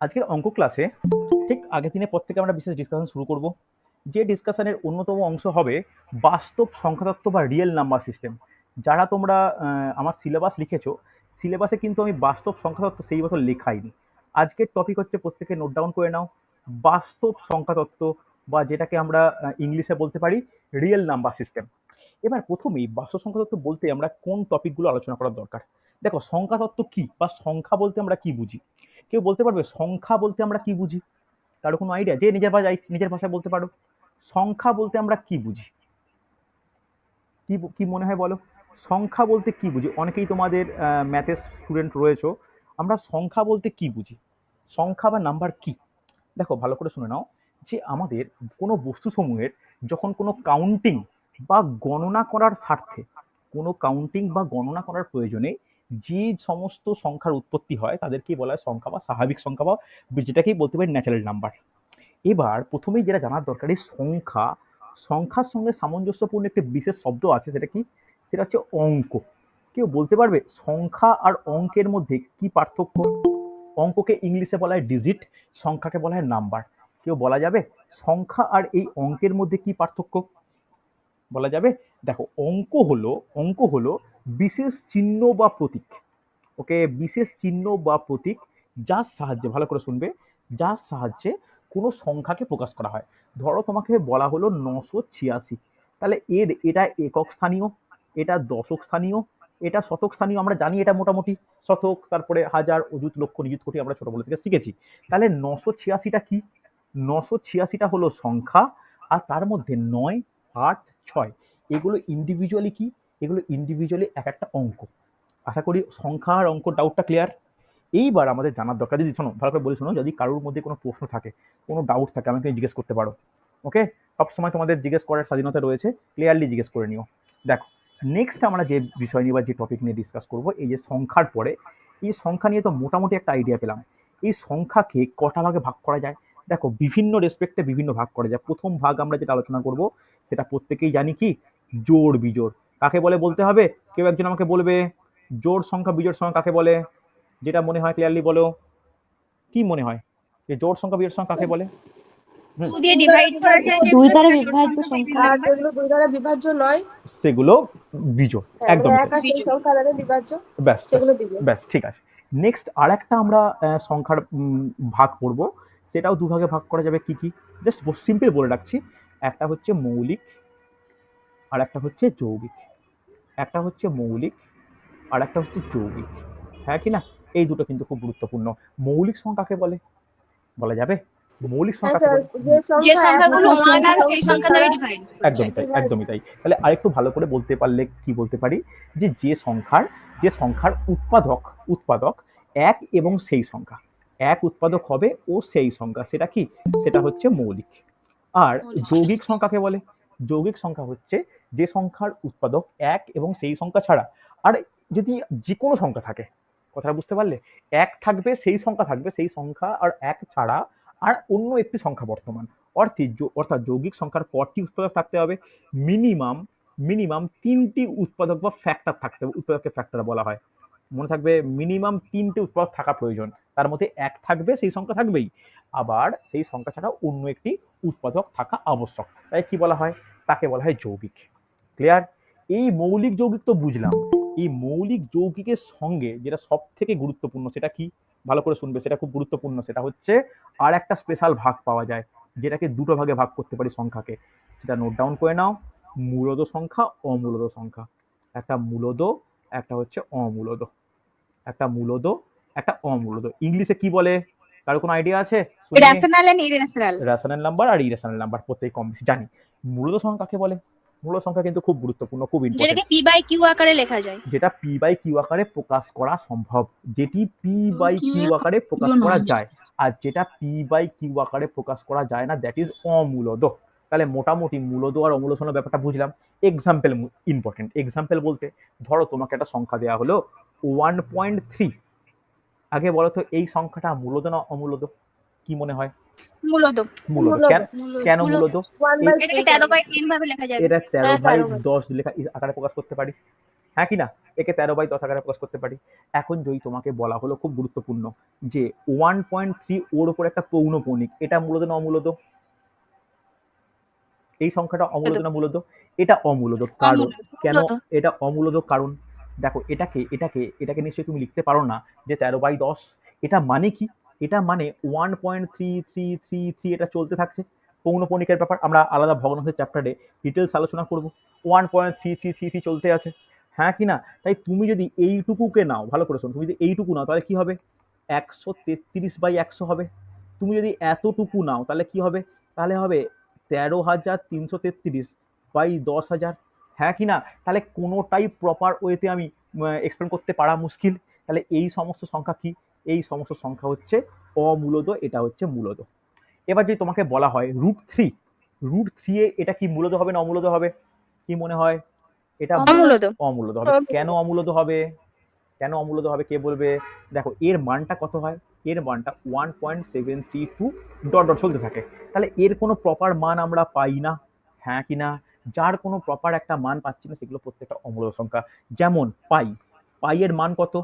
আজকের অঙ্ক ক্লাসে ঠিক আগের দিনের পর থেকে আমরা বিশেষ ডিসকাশন শুরু করব। যে ডিসকাশনের অন্যতম অংশ হবে বাস্তব সংখ্যাতত্ত্ব বা রিয়েল নাম্বার সিস্টেম। যারা তোমরা আমার সিলেবাস লিখেছো, সিলেবাসে কিন্তু আমি বাস্তব সংখ্যাতত্ত্ব সেই বছর লেখাইনি। আজকের টপিক হচ্ছে, প্রত্যেকে নোট ডাউন করে নাও, বাস্তব সংখ্যাতত্ত্ব বা যেটাকে আমরা ইংলিশে বলতে পারি রিয়েল নাম্বার সিস্টেম। এবার প্রথমেই বাস্তব সংখ্যাতত্ত্ব বলতে আমরা কোন টপিকগুলো আলোচনা করার দরকার। দেখো, সংখ্যাতত্ত্ব কি বা সংখ্যা বলতে আমরা কি বুঝি? কেউ বলতে পারবে সংখ্যা বলতে আমরা কি বুঝি? কারো কোনো আইডিয়া? যে নিজের ভাষায় বলতে পারো, সংখ্যা বলতে আমরা কি বুঝি? কি কি মনে হয় বলো, সংখ্যা বলতে কি বুঝি? অনেকেই তোমাদের ম্যাথের স্টুডেন্ট রয়েছো, আমরা সংখ্যা বলতে কি বুঝি? সংখ্যা বা নাম্বার কি? দেখো, ভালো করে শুনে নাও, যে আমাদের কোনো বস্তুসমূহের যখন কোনো কাউন্টিং বা গণনা করার স্বার্থে, কোনো কাউন্টিং বা গণনা করার প্রয়োজনে যে সমস্ত সংখ্যার উৎপত্তি হয় তাদেরকেই বলা হয় সংখ্যা বা স্বাভাবিক সংখ্যা, বা যেটাকেই বলতে পারি ন্যাচারাল নাম্বার। এবার প্রথমেই যেটা জানার দরকার, এই সংখ্যার সঙ্গে সামঞ্জস্যপূর্ণ একটি বিশেষ শব্দ আছে, সেটা কি? সেটা হচ্ছে অঙ্ক। কেউ বলতে পারবে সংখ্যা আর অঙ্কের মধ্যে কি পার্থক্য? অঙ্ককে ইংলিশে বলা হয় ডিজিট, সংখ্যাকে বলা হয় নাম্বার। কেউ বলা যাবে সংখ্যা আর এই অঙ্কের মধ্যে কি পার্থক্য? বলা যাবে? দেখো, অঙ্ক হলো বিশেষ চিহ্ন বা প্রতীক। ওকে, বিশেষ চিহ্ন বা প্রতীক, যার সাহায্যে, ভালো করে শুনবে, যার সাহায্যে কোনো সংখ্যাকে প্রকাশ করা হয়। ধরো তোমাকে বলা হলো 986, তাহলে এটা একক স্থানীয়, এটা দশক স্থানীয়, এটা শতক স্থানীয়। আমরা জানি এটা মোটামুটি শতক, তারপরে হাজার, অযুত, লক্ষ, নিযুত, কোটি আমরা ছোটবেলা থেকে শিখেছি। তাহলে 986টা কি? 986টা হলো সংখ্যা, আর তার মধ্যে 9, 8, 6 এগুলো ইন্ডিভিজুয়ালি কি? এগুলো ইন্ডিভিজুয়ালি এক একটা অঙ্ক। আশা করি সংখ্যা আর অঙ্ক ডাউটটা ক্লিয়ার। এইবার আমাদের জানার দরকার, যদি শোনো, ভালো করে বলি শোনো, যদি কারোর মধ্যে কোনো প্রশ্ন থাকে, কোনো ডাউট থাকে, আমাকে জিজ্ঞেস করতে পারো। ওকে, সবসময় তোমাদের জিজ্ঞেস করার স্বাধীনতা রয়েছে, ক্লিয়ারলি জিজ্ঞেস করে নিও। দেখো, নেক্সট আমরা যে বিষয় নিয়ে বা যে টপিক নিয়ে ডিসকাস করবো, এই যে সংখ্যার পরে, এই সংখ্যা নিয়ে তো মোটামুটি একটা আইডিয়া পেলাম। এই সংখ্যাকে কটা ভাগে ভাগ করা যায়? দেখো, বিভিন্ন রেসপেক্টে বিভিন্ন ভাগ করা যায়। প্রথম ভাগ আমরা যেটা আলোচনা করব, সেটা প্রত্যেকেই জানি, কি? জোড় বিজোড়। কাকে বলে বলতে হবে? কেউ একজন আমাকে বলবে জোড় সংখ্যা বিজোড় সংখ্যা কাকে বলে? যেটা মনে হয় ক্লিয়ারলি বলো, কি মনে হয় যে জোড় সংখ্যা বিজোড় সংখ্যা কাকে বলে? দুই দিয়ে ডিভাইড করা যায় দুই যেগুলো দ্বারা সেটা জোড় বিভাজ্য সংখ্যা, সংখ্যা, আর যেগুলো দুই দ্বারা বিভাজ্য নয় সেগুলো বিজোড়। একদম এক আর সেই সংখ্যা দ্বারা বিভাজ্য, ব্যাস ব্যাস সেগুলো বিজোড়। ব্যাস, ঠিক আছে। নেক্সট আর একটা আমরা সংখ্যার ভাগ করব, সেটাও দুভাগে ভাগ করা যাবে। কি কি? জাস্ট সিম্পল বলে রাখছি, একটা হচ্ছে মৌলিক আর একটা হচ্ছে যৌগিক। একটা হচ্ছে মৌলিক আর একটা হচ্ছে যৌগিক, হ্যাঁ কি না? এই দুটো কিন্তু খুব গুরুত্বপূর্ণ। মৌলিক সংখ্যা কাকে বলে? বলা যাবে? মৌলিক হ্যাঁ সংখ্যা কাকে স্যার, বলে? যে যে সংখ্যাগুলো সংখ্যা ওয়ান আর সেই সংখ্যা দ্বারা ডিভাইড একদমই তাই, একদমই তাই। তাহলে আরেকটু ভালো করে বলতে পারলে কি বলতে পারি, যে যে সংখ্যার উৎপাদক এক এবং সেই সংখ্যা, এক উৎপাদক হবে ও সেই সংখ্যা, সেটা কি? সেটা হচ্ছে মৌলিক। আর যৌগিক সংখ্যাকে বলে? যৌগিক সংখ্যা হচ্ছে যে সংখ্যার উৎপাদক এক এবং সেই সংখ্যা ছাড়া আর যদি যে কোনো সংখ্যা থাকে, কথাটা বুঝতে পারলে? এক থাকবে, সেই সংখ্যা থাকবে, সেই সংখ্যা আর এক ছাড়া আর অন্য একটি সংখ্যা বর্তমান। অর্থাৎ যৌগিক সংখ্যার পরটি উৎপাদক থাকতে হবে, মিনিমাম তিনটি উৎপাদক বা ফ্যাক্টর থাকতে হবে। উৎপাদককে ফ্যাক্টর বলা হয়, মনে থাকবে। মিনিমাম তিনটে উৎপাদক থাকা প্রয়োজন, তার মধ্যে এক থাকবে, সেই সংখ্যা থাকবেই, আবার সেই সংখ্যা ছাড়া অন্য একটি উৎপাদক থাকা আবশ্যক। তাই কি বলা হয়? তাকে বলা হয় যৌগিক। ক্লিয়ার? এই মৌলিক যৌগিক তো বুঝলাম। এই মৌলিক যৌগিকের সঙ্গে যেটা সব থেকে গুরুত্বপূর্ণ, সেটা কি? ভালো করে শুনবে, সেটা খুব গুরুত্বপূর্ণ। সেটা হচ্ছে আর একটা স্পেশাল ভাগ পাওয়া যায়, যেটাকে দুটো ভাগে ভাগ করতে পারি সংখ্যাকে। সেটা নোট ডাউন করে নাও, মূলদ সংখ্যা, অমূলদ সংখ্যা। একটা মূলদ, একটা হচ্ছে অমূলদ। একটা মূলদ, একটা অমূলদ। ইংলিশে কি বলে? কারো কোনো আইডিয়া আছে? Rational and irrational. Rational number আর ইরেশনাল নাম্বার প্রত্যেক কম বেশি জানি। মূলদ সংখ্যা কাকে বলে? মূলদ সংখ্যা কিন্তু খুব গুরুত্বপূর্ণ, খুব ইম্পর্টেন্ট। যেটাকে পি বাই কিউ আকারে লেখা যায়। যেটা পি বাই কিউ আকারে প্রকাশ করা সম্ভব, যেটি পি বাই কিউ আকারে প্রকাশ করা যায়। আর যেটা পি বাই কিউ আকারে প্রকাশ করা যায় না, দ্যাট ইজ অমূলদ। তাহলে মোটামুটি মূলদ আর অমূলদ ব্যাপারটা বুঝলাম। Example important. এক্সাম্পল বলতে, ধরো তোমাকে একটা সংখ্যা দেওয়া হলো 1.3। আগে বলো তো, এই সংখ্যাটা মূলদ না অমূলদ? কি মনে হয়? মূলদ। মূলদ। কেন মূলদ? এটাকে 13/10 ভাবে লেখা যাবে। এটা 13/10 লেখা আকারে প্রকাশ করতে পারি। হ্যাঁ কি না? একে 13/10 আকারে প্রকাশ করতে পারি। এখন যদি তোমাকে বলা হলো খুব গুরুত্বপূর্ণ যে 1.3 ওর উপর একটা পৌনঃপুনিক, এটা মূলত না অমূলত? এই সংখ্যাটা অমূলত না মূলত? এটা অমূলত। কারণ কেন মূলত এটা অমূলত? কারণ দেখো এটাকে নিশ্চয়ই তুমি লিখতে পারো না যে 13/10। এটা মানে কি? এটা মানে 1.3333 এটা চলতে থাকছে। পৌনঃপুনিকের ব্যাপার আমরা আলাদা ভগ্নাংশের চ্যাপ্টারে ডিটেলস আলোচনা করব। 1.3333 চলতে আছে, হ্যাঁ কি না? তাই তুমি যদি এইটুকুকে নাও, ভালো করে শোনো, তুমি যদি এইটুকু নাও তাহলে কি হবে? 133/100 হবে। তুমি যদি এতটুকু নাও তাহলে কি হবে? তাহলে হবে 13,333/10,000, হ্যাঁ কি না? তাহলে কোনোটাই প্রপার ওয়েতে আমি এক্সপ্লেন করতে পারা মুশকিল। তাহলে এই সমস্ত সংখ্যা কি? এই সমস্ত সংখ্যা হচ্ছে অমূলদ, এটা হচ্ছে মূলদ। এবার যদি তোমাকে বলা হয় √3, √3 এ এটা কি মূলদ হবে না অমূলদ হবে? কি মনে হয়? এটা অমূলদ। অমূলদ হবে। কেন অমূলদ হবে? কেন অমূলদ হবে কে বলবে? দেখো এর মানটা কত হয়? এর মানটা 1.732 ডট ডট চলতে থাকে। তাহলে এর কোনো প্রপার মান আমরা পাই না, হ্যাঁ কি না? যার কোনো প্রপার একটা মান পাচ্ছি না সেগুলো প্রত্যেকটা অমূলদ সংখ্যা। যেমন পাই, পাইয়ের মান কত?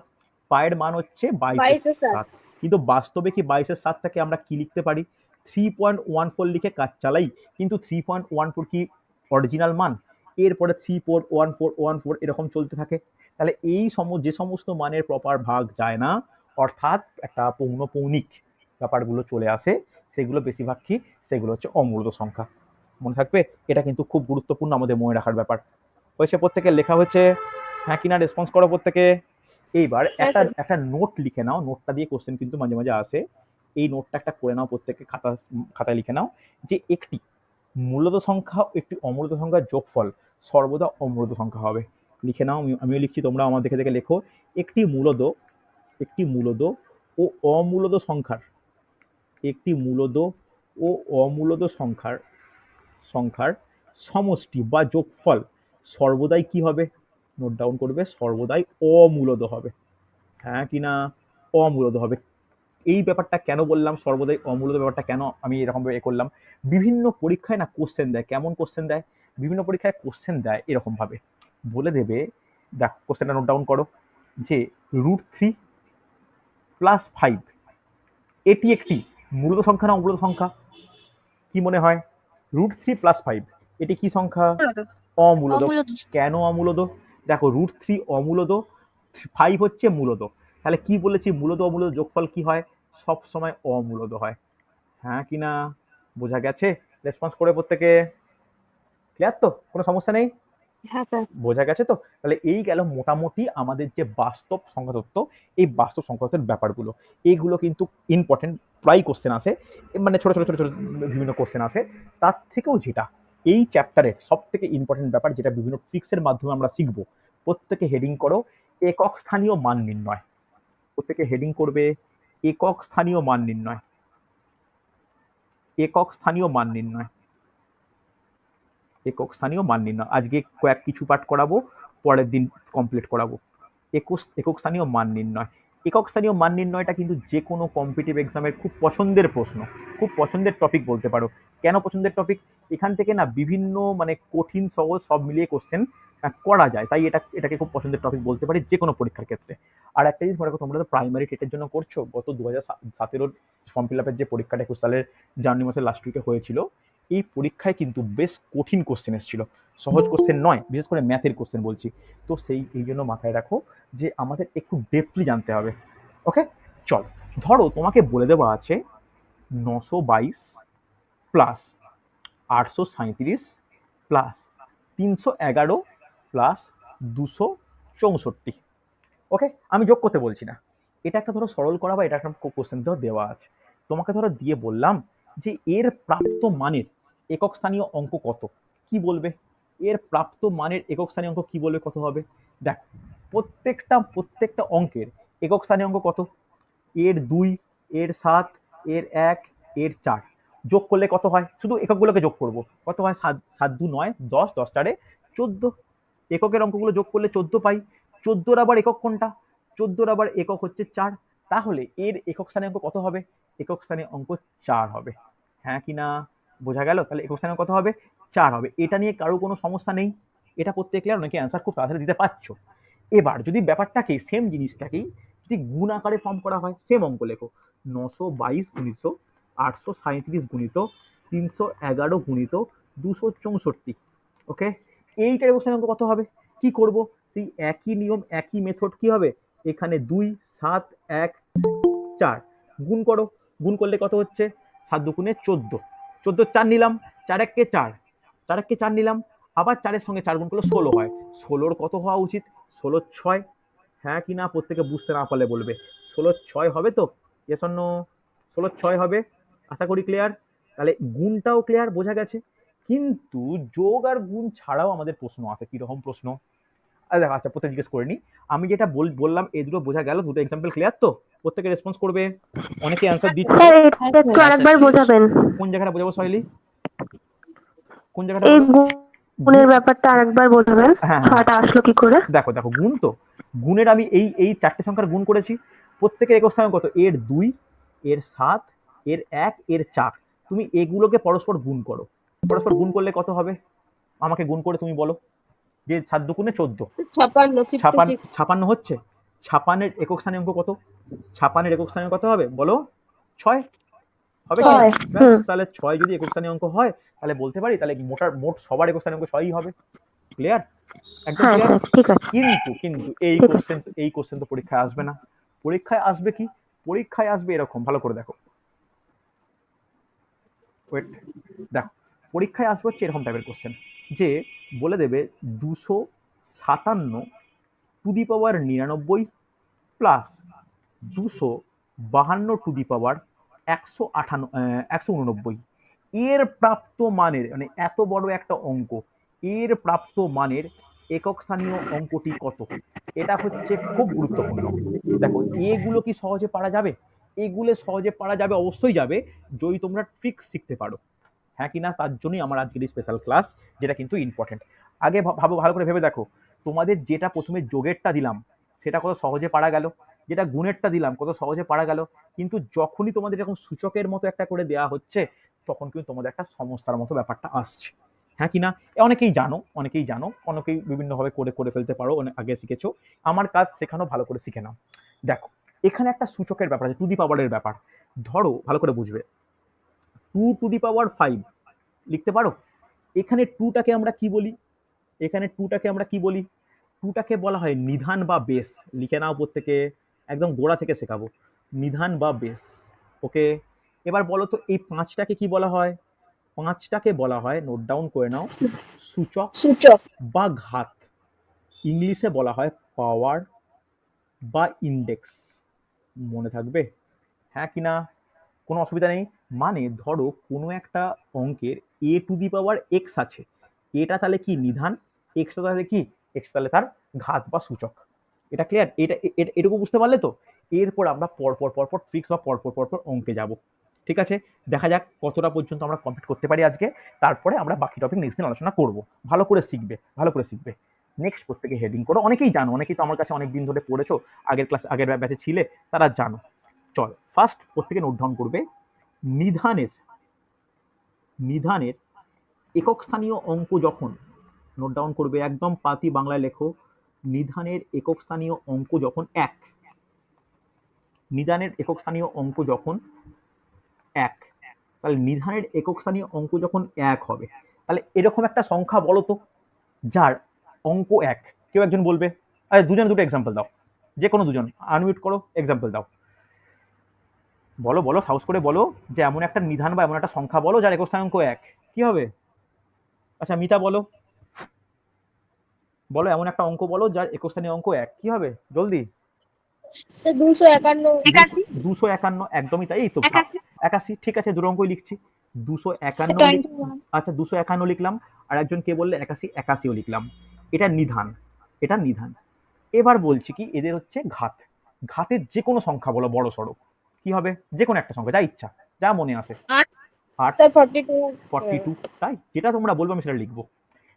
পাইয়ের মান হচ্ছে 22/7। কিন্তু বাস্তবে কি 22/7টাকে আমরা কি লিখতে পারি? 3.14 লিখে কাজ চালাই। কিন্তু 3.14 কি অরিজিনাল মান? এরপরে 3.1414 এরকম চলতে থাকে। তাহলে এই যে সমস্ত মানের প্রপার ভাগ যায় না, অর্থাৎ একটা পৌনঃপুনিক ব্যাপারগুলো চলে আসে, সেগুলো বেশিরভাগ কি? সেগুলো হচ্ছে অমূলদ সংখ্যা। মনে থাকবে, এটা কিন্তু খুব গুরুত্বপূর্ণ আমাদের মনে রাখার ব্যাপার। হয়েছে? প্রত্যেকের লেখা হয়েছে? হ্যাঁ কিনা রেসপন্স করো প্রত্যেকে। এইবার হ্যাঁ একটা স্যার। একটা নোট লিখে নাও, নোটটা দিয়ে কোশ্চেন কিন্তু মাঝে মাঝে আসে। এই নোটটা একটা করে নাও, প্রত্যেকে খাতায় লিখে নাও যে একটি মূলদ সংখ্যা ও একটি অমূলদ সংখ্যার যোগফল সর্বদা অমূলদ সংখ্যা হবে। লিখে নাও, আমিও লিখছি, তোমরা আমার দেখে দেখে লেখো। একটি মূলদ ও অমূলদ সংখ্যার, একটি মূলদ ও অমূলদ সংখ্যার সমষ্টি বা যোগফল সর্বদাই কি হবে? নোট ডাউন করবে, সর্বদাই অমূলদ হবে, হ্যাঁ কি না? অমূলদ হবে। এই ব্যাপারটা কেন বললাম সর্বদাই অমূলদ ব্যাপারটা কেন আমি এরকম ভাবে করলাম? বিভিন্ন পরীক্ষায় না কোশ্চেন দেয়, কেমন কোশ্চেন দেয়? বিভিন্ন পরীক্ষায় কোশ্চেন দেয় এরকম ভাবে, বলে দেবে, দেখ কোশ্চেনটা নোট ডাউন করো, যে √3 + 5 এটি একটি মূলদ সংখ্যা না অমূলদ সংখ্যা? কি মনে হয়? √3 + 5 এটি কি সংখ্যা? মূলদ। অমূলদ। অমূলদ। কেন অমূলদ? দেখো √3 অমূলদ, 5 হচ্ছে মূলদ। তাহলে কি বলেছি? মূলদ অমূলদ যোগফল কি হয়? সব সময় অমূলদ হয়, হ্যাঁ কি না? বোঝা গেছে? রেসপন্স করে প্রত্যেকে। ক্লিয়ার তো? কোনো সমস্যা নেই? হ্যাঁ স্যার। বোঝা গেছে তো? তাহলে এই গেল মোটামুটি আমাদের যে বাস্তব সংখ্যা তত্ত্ব, এই বাস্তব সংখ্যা তত্ত্বের ব্যাপারগুলো। এইগুলো কিন্তু ইম্পর্টেন্ট, প্রায় কোশ্চেন আসে, মানে ছোট ছোট ছোট ছোট বিভিন্ন কোশ্চেন আসে। তার থেকেও যেটা এই চ্যাপ্টারের সব থেকে ইম্পর্টেন্ট ব্যাপার, যেটা বিভিন্ন ট্রিক্সের মাধ্যমে আমরা শিখবো, প্রত্যেকে হেডিং করো একক স্থানীয় মান নির্ণয়। প্রত্যেকে হেডিং করবে একক স্থানীয় মান নির্ণয়। একক স্থানীয় মান নির্ণয়। একক স্থানীয় মান নির্ণয় আজকে কিছু পাঠ করাবো, পরের দিন কমপ্লিট করাবো। একক স্থানীয় মান নির্ণয়। একক স্থানীয় মান নির্ণয়টা কিন্তু যে কোনো কম্পিটিটিভ এক্সামের খুব পছন্দের প্রশ্ন, খুব পছন্দের টপিক বলতে পারো। কেন পছন্দের টপিক? এখান থেকে না বিভিন্ন মানে কঠিন সহজ সব মিলিয়ে কোশ্চেন করা যায়, তাই এটাকে খুব পছন্দের টপিক বলতে পারি যে কোনো পরীক্ষার ক্ষেত্রে। আর একটা জিনিস মনে রাখো, তোমরা তো প্রাইমারি টেটের জন্য করছো, গত 2017 ফর্ম ফিল আপের যে পরীক্ষাটা 21 সালের জানুয়ারি মাসের লাস্ট উইকে হয়েছিল, এই পরীক্ষায় কিন্তু বেশ কঠিন কোশ্চেন এসেছিল, সহজ কোশ্চেন নয়, বিশেষ করে ম্যাথের কোশ্চেন বলছি। তো এই জন্য মাথায় রাখো যে আমাদের একটু ডেপলি জানতে হবে। ওকে, চল, ধরো তোমাকে বলে দেওয়া আছে 922 প্লাস 837 প্লাস 311 প্লাস 264। ওকে, আমি যোগ করতে বলছি না, এটা একটা ধরো সরল করা বা এটা একটা কোশ্চেন ধরো দেওয়া আছে, তোমাকে ধরো দিয়ে বললাম যে এর প্রাপ্ত মানের একক স্থানীয় অঙ্ক কত? কি বলবে? এর প্রাপ্ত মানের একক স্থানীয় অঙ্ক কি বলবে, কত হবে? দেখো প্রত্যেকটা অঙ্কের একক স্থানীয় অঙ্ক কত? এর 2, এর 7, এর 1, এর 4 যোগ করলে কত হয়? শুধু এককগুলোকে যোগ করব, কত হয়? 7 7 2 9, 10 10 4 14। এককের অঙ্কগুলো যোগ করলে 14 পাই। 14 আবার একক কোনটা? 14 আবার একক হচ্ছে 4। তাহলে এর একক স্থানীয় অঙ্ক কত হবে? একক স্থানীয় অঙ্ক 4 হবে, হ্যাঁ কি না? বোঝা গেল? তাহলে একক স্থানীয় কত হবে? 4 হবে। এটা নিয়ে কারো কোনো সমস্যা নেই? এটা করতে ক্লিয়ার? নাকি অ্যান্সার খুব তাড়াতাড়ি দিতে পারছো? এবার যদি ব্যাপারটাকে সেম জিনিসটাকেই যদি গুণ আকারে ফর্ম করা হয়, সেম অঙ্ক লেখো 922 গুণিত 837 গুণিত 311 গুণিত 264। ওকে, এইটার কোশ্চেন অঙ্ক কত হবে? কি করব? সেই একই নিয়ম একই মেথড, কি হবে এখানে 2 7 1 4 গুণ করো। গুণ করলে কত হচ্ছে? 7 দুগুণে 14, 14 4 নিলাম, 4 1 কে 4, 4 1 কে 4 নিলাম, আবার 4 এর সঙ্গে 4 গুণ করলে 16 হয়। 16 কত হওয়া উচিত? 16 6। হ্যাঁ কি না প্রত্যেকে বুঝতে না পারলে বলবে। 16 6 হবে তো? Yes or no? 16 6 হবে, আশা করি ক্লিয়ার। তাহলে গুণটাও ক্লিয়ার, বোঝা গেছে। কিন্তু যোগ আর গুণ ছাড়াও আমাদের প্রশ্ন আছে। কিরকম প্রশ্ন? দেখো, আচ্ছা প্রত্যেক জিজ্ঞেস করে নি। আমি যেটা বললাম এই দুটো বোঝা গেল? দুটো এক্সাম্পল ক্লিয়ার তো? প্রত্যেকে রেসপন্স করবে, অনেকে অ্যান্সার দিচ্ছে। স্যার এটা একটু আরেকবার বোঝাবেন। কোন জায়গাটা বোঝাবো সহেলি? কোন জায়গাটা এই বলো? গুণের ব্যাপারটা আরেকবার বোঝাবেন, হ্যাঁ, ছয়টা আসলো কি করে? দেখো দেখো, গুণ তো, গুণের আমি এই এই চারটে সংখ্যার গুণ করেছি। প্রত্যেকের একক স্থানাঙ্ক কত? এর 2, এর 7, এর 1, এর 4। তুমি এগুলোকে পরস্পর গুণ করো। পরস্পর গুণ করলে কত হবে? আমাকে গুণ করে তুমি বলো। যে 7 দুগুণে 14, 56 56 56 হচ্ছে। 56 একক স্থানীয় অঙ্ক কত? 56 একক স্থানীয় কত হবে বলো? 6 হবে কি? 6। ব্যাস, তাহলে 6 যদি একক স্থানীয় অঙ্ক হয় তাহলে বলতে পারি তাহলে মোট সবার একক স্থানীয় অঙ্ক 6ই হবে। ক্লিয়ার? একদম হ্যাঁ ক্লিয়ার। স্যার ঠিক আছে। কিন্তু কিন্তু এই ঠিক আছে। কোশ্চেন তো পরীক্ষায় আসবে না। পরীক্ষায় আসবে কি? পরীক্ষায় আসবে এরকম, ভালো করে দেখো। ওয়েট, দেখো পরীক্ষায় আসবে হচ্ছে এরকম টাইপের কোশ্চেন, যে বলে দেবে 257 to the power 99 plus 252 to the power 189 এর প্রাপ্ত মানের, মানে এত বড় একটা অঙ্ক, এর প্রাপ্ত মানের একক স্থানীয় অঙ্কটি কত? এটা হচ্ছে খুব গুরুত্বপূর্ণ। দেখো এগুলো কি সহজে পারা যাবে? এগুলো সহজে পারা যাবে, অবশ্যই যাবে, যদি তোমরা ট্রিক্স শিখতে পারো। হ্যাঁ কি না? তার জন্যই আমার আজকের এই স্পেশাল ক্লাস, যেটা কিন্তু ইম্পর্টেন্ট। আগে ভাবো, ভালো করে ভেবে দেখো, তোমাদের যেটা প্রথমে যোগেরটা দিলাম সেটা কত সহজে পারা গেল, যেটা গুণেরটা দিলাম কত সহজে পারা গেল। কিন্তু যখনই তোমাদের এরকম সূচকের মতো একটা করে দেওয়া হচ্ছে, তখন কিন্তু তোমাদের একটা সমস্যার মতো ব্যাপারটা আসছে। হ্যাঁ কি না? অনেকেই জানো, অনেকেই বিভিন্নভাবে করে করে ফেলতে পারো, অনেক আগে শিখেছো। আমার কাজ শেখানো, ভালো করে শিখে নাও। দেখো এখানে একটা সূচকের ব্যাপার আছে, টু দি পাওয়ারের ব্যাপার। ধরো ভালো করে বুঝবে, 2 টু দি পাওয়ার 5 লিখতে পারো। এখানে 2টাকে আমরা কি বলি? এখানে 2টাকে আমরা কি বলি? 2টাকে বলা হয় নিধান বা বেস। লিখে নাও প্রত্যেকে, একদম গোড়া থেকে শেখাবো, নিধান বা বেস। ওকে, এবার বলো তো এই 5টাকে কি বলা হয়? 5টাকে বলা হয়, নোট ডাউন করে নাও, সূচক সূচক বা ঘাত। ইংলিশে বলা হয় পাওয়ার বা ইন্ডেক্স। মনে থাকবে? হ্যাঁ কি না? কোনো অসুবিধা নেই। মানে ধরো কোনো একটা অঙ্কের এ টু দি পাওয়ার এক্স আছে, এটা তাহলে কি নিধান, এক্সটা তাহলে কি, এক্স তাহলে তার ঘাত বা সূচক। এটা ক্লিয়ার? এটুকু বুঝতে পারলে তো? এরপর আমরা পরপর ট্রিক্স বা পরপর অঙ্কে যাব। ঠিক আছে, দেখা যাক কতটা পর্যন্ত আমরা কমপ্লিট করতে পারি আজকে। তারপরে আমরা বাকি টপিক নেক্সট দিন আলোচনা করব। ভালো করে শিখবে, ভালো করে শিখবে। নেক্সট প্রত্যেকে হেডিং করো। অনেকেই জানো, অনেকেই তো আমার কাছে অনেক দিন ধরে পড়েছো, আগের ব্যাচে ছিলে, তারা জানো। চল ফার্স্ট প্রত্যেকে নোট ডাউন করবে, নিধানের নিধানের একক স্থানীয় অঙ্ক যখন, নোট ডাউন করবে একদম পাতি বাংলায় লেখো, নিধানের একক স্থানীয় অঙ্ক যখন 1, নিধানের একক স্থানীয় অঙ্ক যখন 1, তাহলে নিধানের একক স্থানীয় অঙ্ক যখন 1 হবে, তাহলে এরকম একটা সংখ্যা বলো তো যার অঙ্ক 1। কেউ একজন বলবে, আরে দুজন দুটো এক্সাম্পল দাও, যে কোনো দুজন আনমিউট করো, এক্সাম্পল দাও। বলো বলো, সাহস করে বলো, যে এমন একটা নিধান বা এমন একটা সংখ্যা বলো যার একক স্থানাঙ্ক 1। কি হবে? আচ্ছা মিতা বলো, বলো এমন একটা অঙ্ক বলো যার একক স্থানীয় অঙ্ক 1। কি হবে জলদি? সে 251 81 251, একদমই তাই। এই তো 81, ঠিক আছে, দুটো অঙ্কই লিখছি। 251 21 আচ্ছা 251 লিখলাম, আর একজন কে বললে 81, 81ও লিখলাম। এটা নিধান, এটা নিধান। এবার বলছি কি, এদের হচ্ছে ঘাত। ঘাতের যে কোনো সংখ্যা বলো, বড় সড়ো, কি হবে? যে কোনো একটা সংখ্যা, যা ইচ্ছা, যা মনে আসে। 8, স্যার 42 42, তাই যেটা তোমরা বলবো আমি সেটা লিখবো।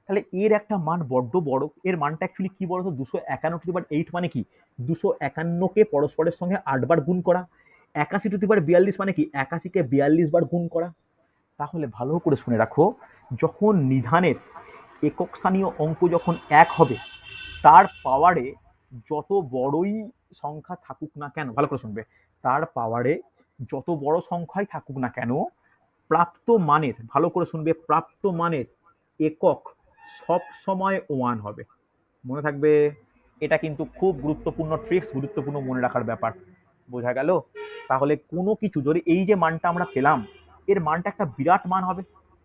তাহলে এর একটা মান বড্ড বড়। এর মানটা অ্যাকচুয়ালি কি বলতো? 251 মানে কি? 251কে পরস্পরের সঙ্গে 8 বার গুণ করা। 81 মানে কি? 81কে 42 বার গুণ করা। তাহলে ভালো করে শুনে রাখো, যখন নিধানের একক স্থানীয় অঙ্ক যখন 1 হবে, তার পাওয়ারে যত বড়ই সংখ্যা থাকুক না কেন, ভালো করে শুনবে, তার পাওয়ারে যত বড় সংখ্যাই থাকুক না কেন, প্রাপ্ত মানের, ভালো করে শুনবে, প্রাপ্ত মানের একক সব সময় 1 হবে। মনে থাকবে, এটা কিন্তু খুব গুরুত্বপূর্ণ ট্রিক্স, গুরুত্বপূর্ণ মনে রাখার ব্যাপার। বোঝা গেল? তাহলে কোনো কিছু যদি এই যে মানটা আমরা পেলাম, এর মানটা একটা বিরাট মান হবে,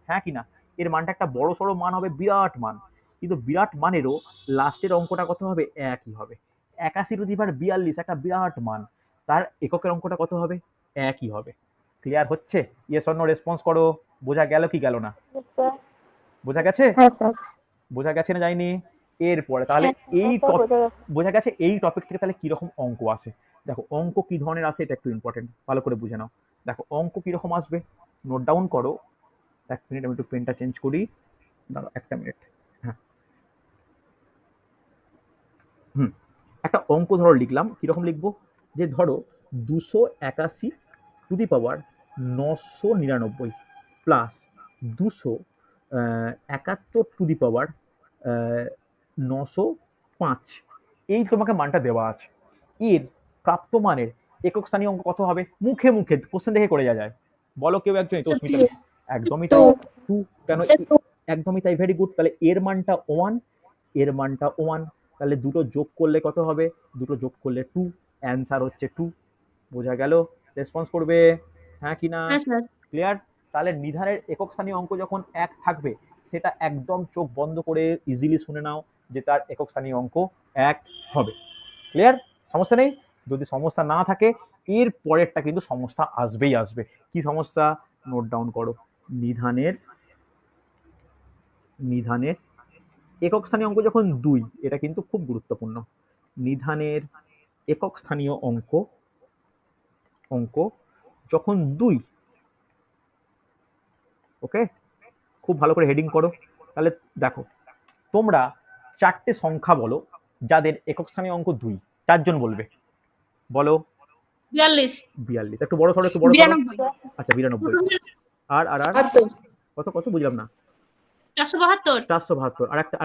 হ্যাঁ কি না? এর মানটা একটা বড় সড়ো মান হবে, বিরাট মান। কিন্তু বিরাট মানেরও লাস্টের অঙ্কটা কত হবে? একই হবে। 81/42 একটা বিরাট মান, তার এককের অঙ্কটা কত হবে? একই হবে। ক্লিয়ার হচ্ছে? ইয়েস অর নো রেসপন্স করো। বোঝা গেল কি গেল না? বোঝা গেছে? হ্যাঁ স্যার। বোঝা গেছে না যায়নি? এরপরে তাহলে এই বোঝা গেছে এই টপিক থেকে তাহলে কিরকম অঙ্ক আসে। দেখো অঙ্ক কি ধরনের আসে, এটা একটু ইম্পর্টেন্ট, ভালো করে বুঝে নাও। দেখো অঙ্ক কিরকম আসবে, নোট ডাউন করো। 1 মিনিট, আমি একটু পেনটা চেঞ্জ করি, দাঁড়াও 1 মিনিট। হ্যাঁ, একটা অঙ্ক ধরো লিখলাম, কিরকম লিখবো, যে ধরো 281/999 প্লাস 271/905, এই তোমাকে মানটা দেওয়া আছে। এর প্রাপ্ত মানের একক স্থানীয় অঙ্ক কত হবে? মুখে মুখে কোশ্চেন দেখে করে যায়। বলো কেউ একজন, তো স্মিতা, একদমই তাই, 2। কেন? একদমই তাই, ভেরি গুড। তাহলে এর মানটা 1, এর মানটা 1, তাহলে দুটো যোগ করলে কত হবে? দুটো যোগ করলে 2, অ্যান্সার হচ্ছে 2। বোঝা গেল? রেসপন্স করবে, হ্যাঁ কি না? ক্লিয়ার? তাহলে নিধানের একক স্থানীয় অঙ্ক যখন 1 থাকবে, সেটা একদম চোখ বন্ধ করে ইজিলি শুনে নাও যে তার একক স্থানীয় অঙ্ক 1 হবে। ক্লিয়ার? সমস্যা নেই? যদি সমস্যা না থাকে, এর পরেরটা কিন্তু সমস্যা আসবেই আসবে। কি সমস্যা? নোট ডাউন করো। নিধানের একক স্থানীয় অঙ্ক যখন 2, এটা কিন্তু খুব গুরুত্বপূর্ণ। নিধানের একক স্থানীয় অঙ্ক যখন 2, ওকে, খুব ভালো করে হেডিং করো। তাহলে দেখো, তোমরা 4টে সংখ্যা বলো যাদের একক স্থানীয় অঙ্ক 2, 4 জন বলবে। বলো। 42, একটু বড় সরো, একটু বড় সরো। 92, আচ্ছা 92, আর আর আর কত কত বুঝলাম না। 472, আর একটা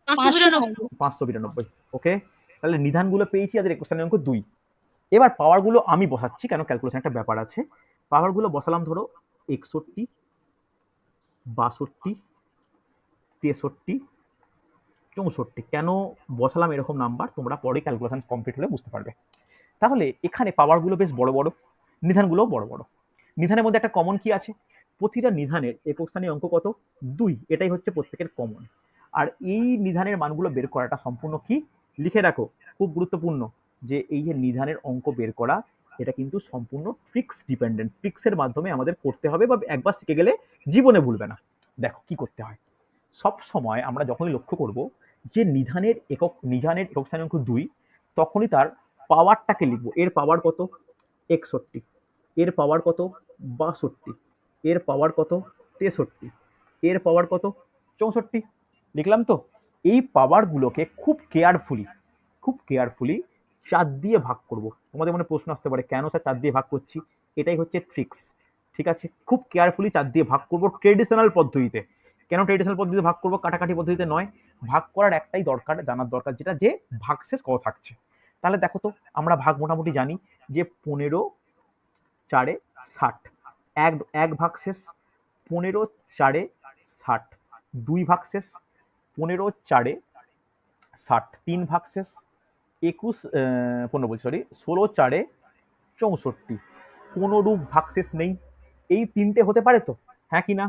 592। ওকে, তাহলে নিধানগুলো পেয়েছি, যাদের একক স্থানীয় অঙ্ক 2। এবার পাওয়ারগুলো আমি বসাচ্ছি, কেন ক্যালকুলেশন একটা ব্যাপার আছে। পাওয়ারগুলো বসালাম, ধরো 61, 62, 63, 64। কেন বসালাম এরকম নাম্বার, তোমরা পরে ক্যালকুলেশন কমপ্লিট হলে বুঝতে পারবে। তাহলে এখানে পাওয়ারগুলো বেশ বড় বড়, নিধানগুলো বড় বড়। নিধানের মধ্যে একটা কমন কি আছে? প্রতিটা নিধানের একক স্থানীয় অঙ্ক কত? 2, এটাই হচ্ছে প্রত্যেকের কমন। আর এই নিধানের মানগুলো বের করাটা সম্পূর্ণ কি, লিখে রাখো, খুব গুরুত্বপূর্ণ, যে এই যে নিধানের অঙ্ক বের করা, এটা কিন্তু সম্পূর্ণ ট্রিক্স ডিপেন্ডেন্ট। ট্রিক্সের মাধ্যমে আমাদের করতে হবে, বা একবার শিখে গেলে জীবনে ভুলবে না। দেখো কি করতে হয়। সব সময় আমরা যখনই লক্ষ্য করব যে নিধানের একক স্থানীয় অঙ্ক 2, তখনই তার পাওয়ারটাকে লিখবো। এর পাওয়ার কত? 61, এর পাওয়ার কত? 62, এর পাওয়ার কত? 63, এর পাওয়ার কত? 64। লিখলাম তো? এই পাওয়ারগুলোকে খুব কেয়ারফুলি 4 দিয়ে ভাগ করব। তোমাদের মনে প্রশ্ন আসতে পারে, কেন স্যার 4 দিয়ে ভাগ করছি? এটাই হচ্ছে ট্রিক্স। ঠিক আছে, খুব কেয়ারফুলি 4 দিয়ে ভাগ করব, ট্রেডিশনাল পদ্ধতিতে। কেন ট্রেডিশনাল পদ্ধতিতে ভাগ করবো, কাটাকাটি পদ্ধতিতে নয়। ভাগ করার একটাই দরকার, জানার দরকার, যেটা যে ভাগশেষ কত থাকছে। তাহলে দেখো তো, আমরা ভাগ মোটামুটি জানি যে 15×4=60, এক ভাগশেষ 15×4=60, 2 ভাগশেষ 15×4=60, 3 ভাগশেষ 16×4=64, কোনরূপ ভাগশেষ নেই। এই 3টে হতে পারে তো, হ্যাঁ কি না?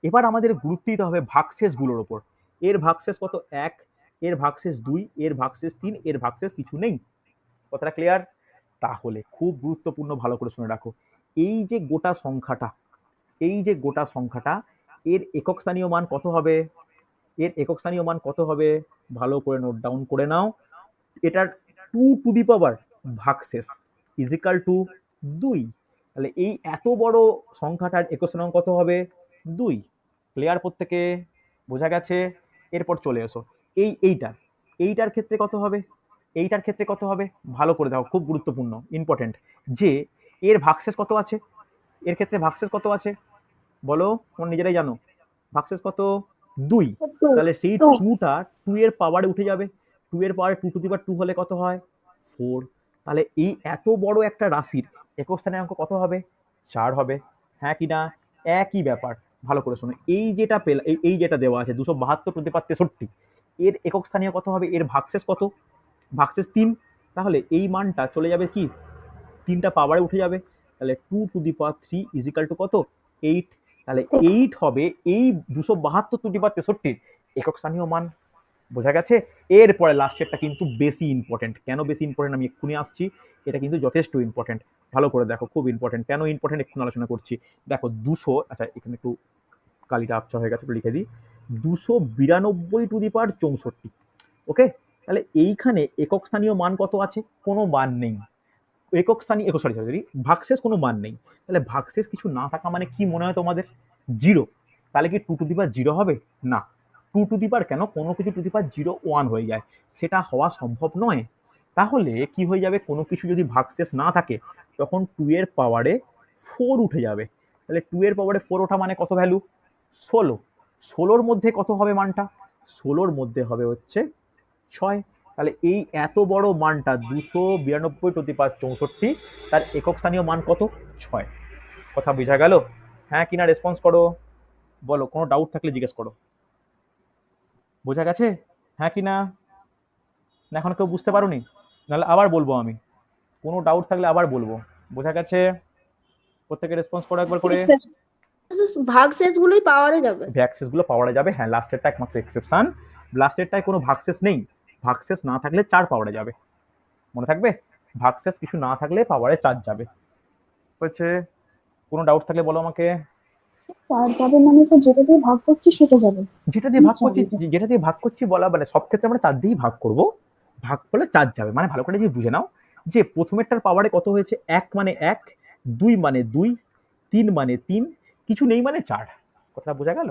এবার আমাদের গুরুত্ব দিতে হবে ভাগশেষগুলোর ওপর। এর ভাগশেষ কত? 1, এর ভাগশেষ 2, এর ভাগশেষ 3, এর ভাগশেষ কিছু নেই। কথাটা ক্লিয়ার? তাহলে খুব গুরুত্বপূর্ণ, ভালো করে শুনে রাখো। এই যে গোটা সংখ্যাটা, এর একক স্থানীয় মান কত হবে? ভালো করে নোট ডাউন করে নাও। এটার 2 টু দি পাওয়ার ভাগশেষ ইজিক্যাল টু 2। তাহলে এই এত বড় সংখ্যাটার একক স্থানীয় কত হবে? 2। ক্লিয়ার প্রত্যেকে? বোঝা গেছে? এরপর চলে এসো এইটার ক্ষেত্রে কত হবে? ভালো করে দাও, খুব গুরুত্বপূর্ণ, ইম্পর্টেন্ট, যে এর ভাগশেষ কত আছে। এর ক্ষেত্রে ভাগশেষ কত আছে বলো, তোমরা নিজেরাই জানো। ভাগশেষ কত? 2। তাহলে সেই 2টা 2 এর পাওয়ারে উঠে যাবে। টু এর power two two the power two হলে কত হয় 4। তাহলে এই এত বড় একটা রাশির একক স্থানের অঙ্ক কত হবে 4 হবে, হ্যাঁ কি না? একই ব্যাপার, ভালো করে শোনো, এই যেটা পেলা এই যেটা দেওয়া আছে 272 টু দি পাওয়ার 63, এর একক স্থানীয় কত হবে, এর ভাগশেষ কত, ভাগশেষ 3। তাহলে এই মানটা চলে যাবে কি 3টা পাওয়ারে উঠে যাবে, তাহলে 2 two the power 3 is equal to কত 8। তাহলে 8 হবে এই 272 টু দি পাওয়ার 63 একক স্থানীয় মান। বোঝা গেছে? এরপরে লাস্টেরটা কিন্তু বেশি ইম্পর্টেন্ট। কেন বেশি ইম্পর্টেন্ট আমি এক্ষুনি আসছি, এটা কিন্তু যথেষ্ট ইম্পর্টেন্ট, ভালো করে দেখো, খুব ইম্পর্টেন্ট। কেন ইম্পর্টেন্ট এক্ষুনি আলোচনা করছি। দেখো 200, আচ্ছা এখানে একটু কালিটা আপচা হয়ে গেছে, একটু লিখে দিই, 292 টু দি পাওয়ার 64। ওকে, তাহলে এইখানে একক স্থানীয় মান কত আছে, কোনো মান নেই। একক স্থানীয় সরি সরি ভাগশেষ কোনো মান নেই। তাহলে ভাগশেষ কিছু না থাকা মানে কি মনে হয় তোমাদের, জিরো। তাহলে কি two two the power zero হবে না, টু টু দি পাওয়ার কেন, কোনো কিছু টু দি পাওয়ার 0 1 হয়ে যায়, সেটা হওয়া সম্ভব নয়। তাহলে কি হয়ে যাবে, কোনো কিছু যদি ভাগশেষ না থাকে তখন 2 এর পাওয়ারে 4 উঠে যাবে। তাহলে 2 এর পাওয়ারে 4 ওঠা মানে কত ভ্যালু 16। 16র মধ্যে কত হবে মানটা, 16র মধ্যে হবে হচ্ছে 6। তাহলে এই এত বড় মানটা 292 টু দি পাওয়ার 64, তার একক স্থানীয় মান কত 6। কথা বোঝা গেল? হ্যাঁ কিনা রেসপন্স করো, বলো, কোনো ডাউট থাকলে জিজ্ঞেস করো। বোঝা গেছে? হ্যাঁ কি না? এখন কেউ বুঝতে পারোনি? নাহলে আবার বলবো আমি, কোনো ডাউট থাকলে আবার বলবো। বোঝা গেছে? প্রত্যেকে রেসপন্স করো একবার করে। ভাগশেষ গুলোই পাওয়ারে যাবে। ভাগশেষ গুলো পাওয়ারে যাবে, হ্যাঁ, লাস্টেরটা একমাত্র এক্সেপশন। লাস্টেরটায় কোনো ভাগশেষ নেই, ভাগশেষ না থাকলে 4 পাওয়ারে যাবে, মনে থাকবে, ভাগশেষ কিছু না থাকলে পাওয়ারে 4 যাবে। হয়েছে? কোনো ডাউট থাকলে বলো আমাকে। 4 যাবে মানে তো যেটা দিয়ে ভাগ করছি সেটা যাবে। যেটা দিয়ে ভাগ করছি বলা মানে সব ক্ষেত্রে আমরা 4 দিয়েই ভাগ করব, ভাগ করলে 4 যাবে। মানে ভালো করে যদি বুঝে নাও যে প্রথমেরটার পাওয়ারে কত হয়েছে, 1 মানে 1, 2 মানে 2, 3 মানে 3, কিছু নেই মানে 4। কথাটা বোঝা গেল?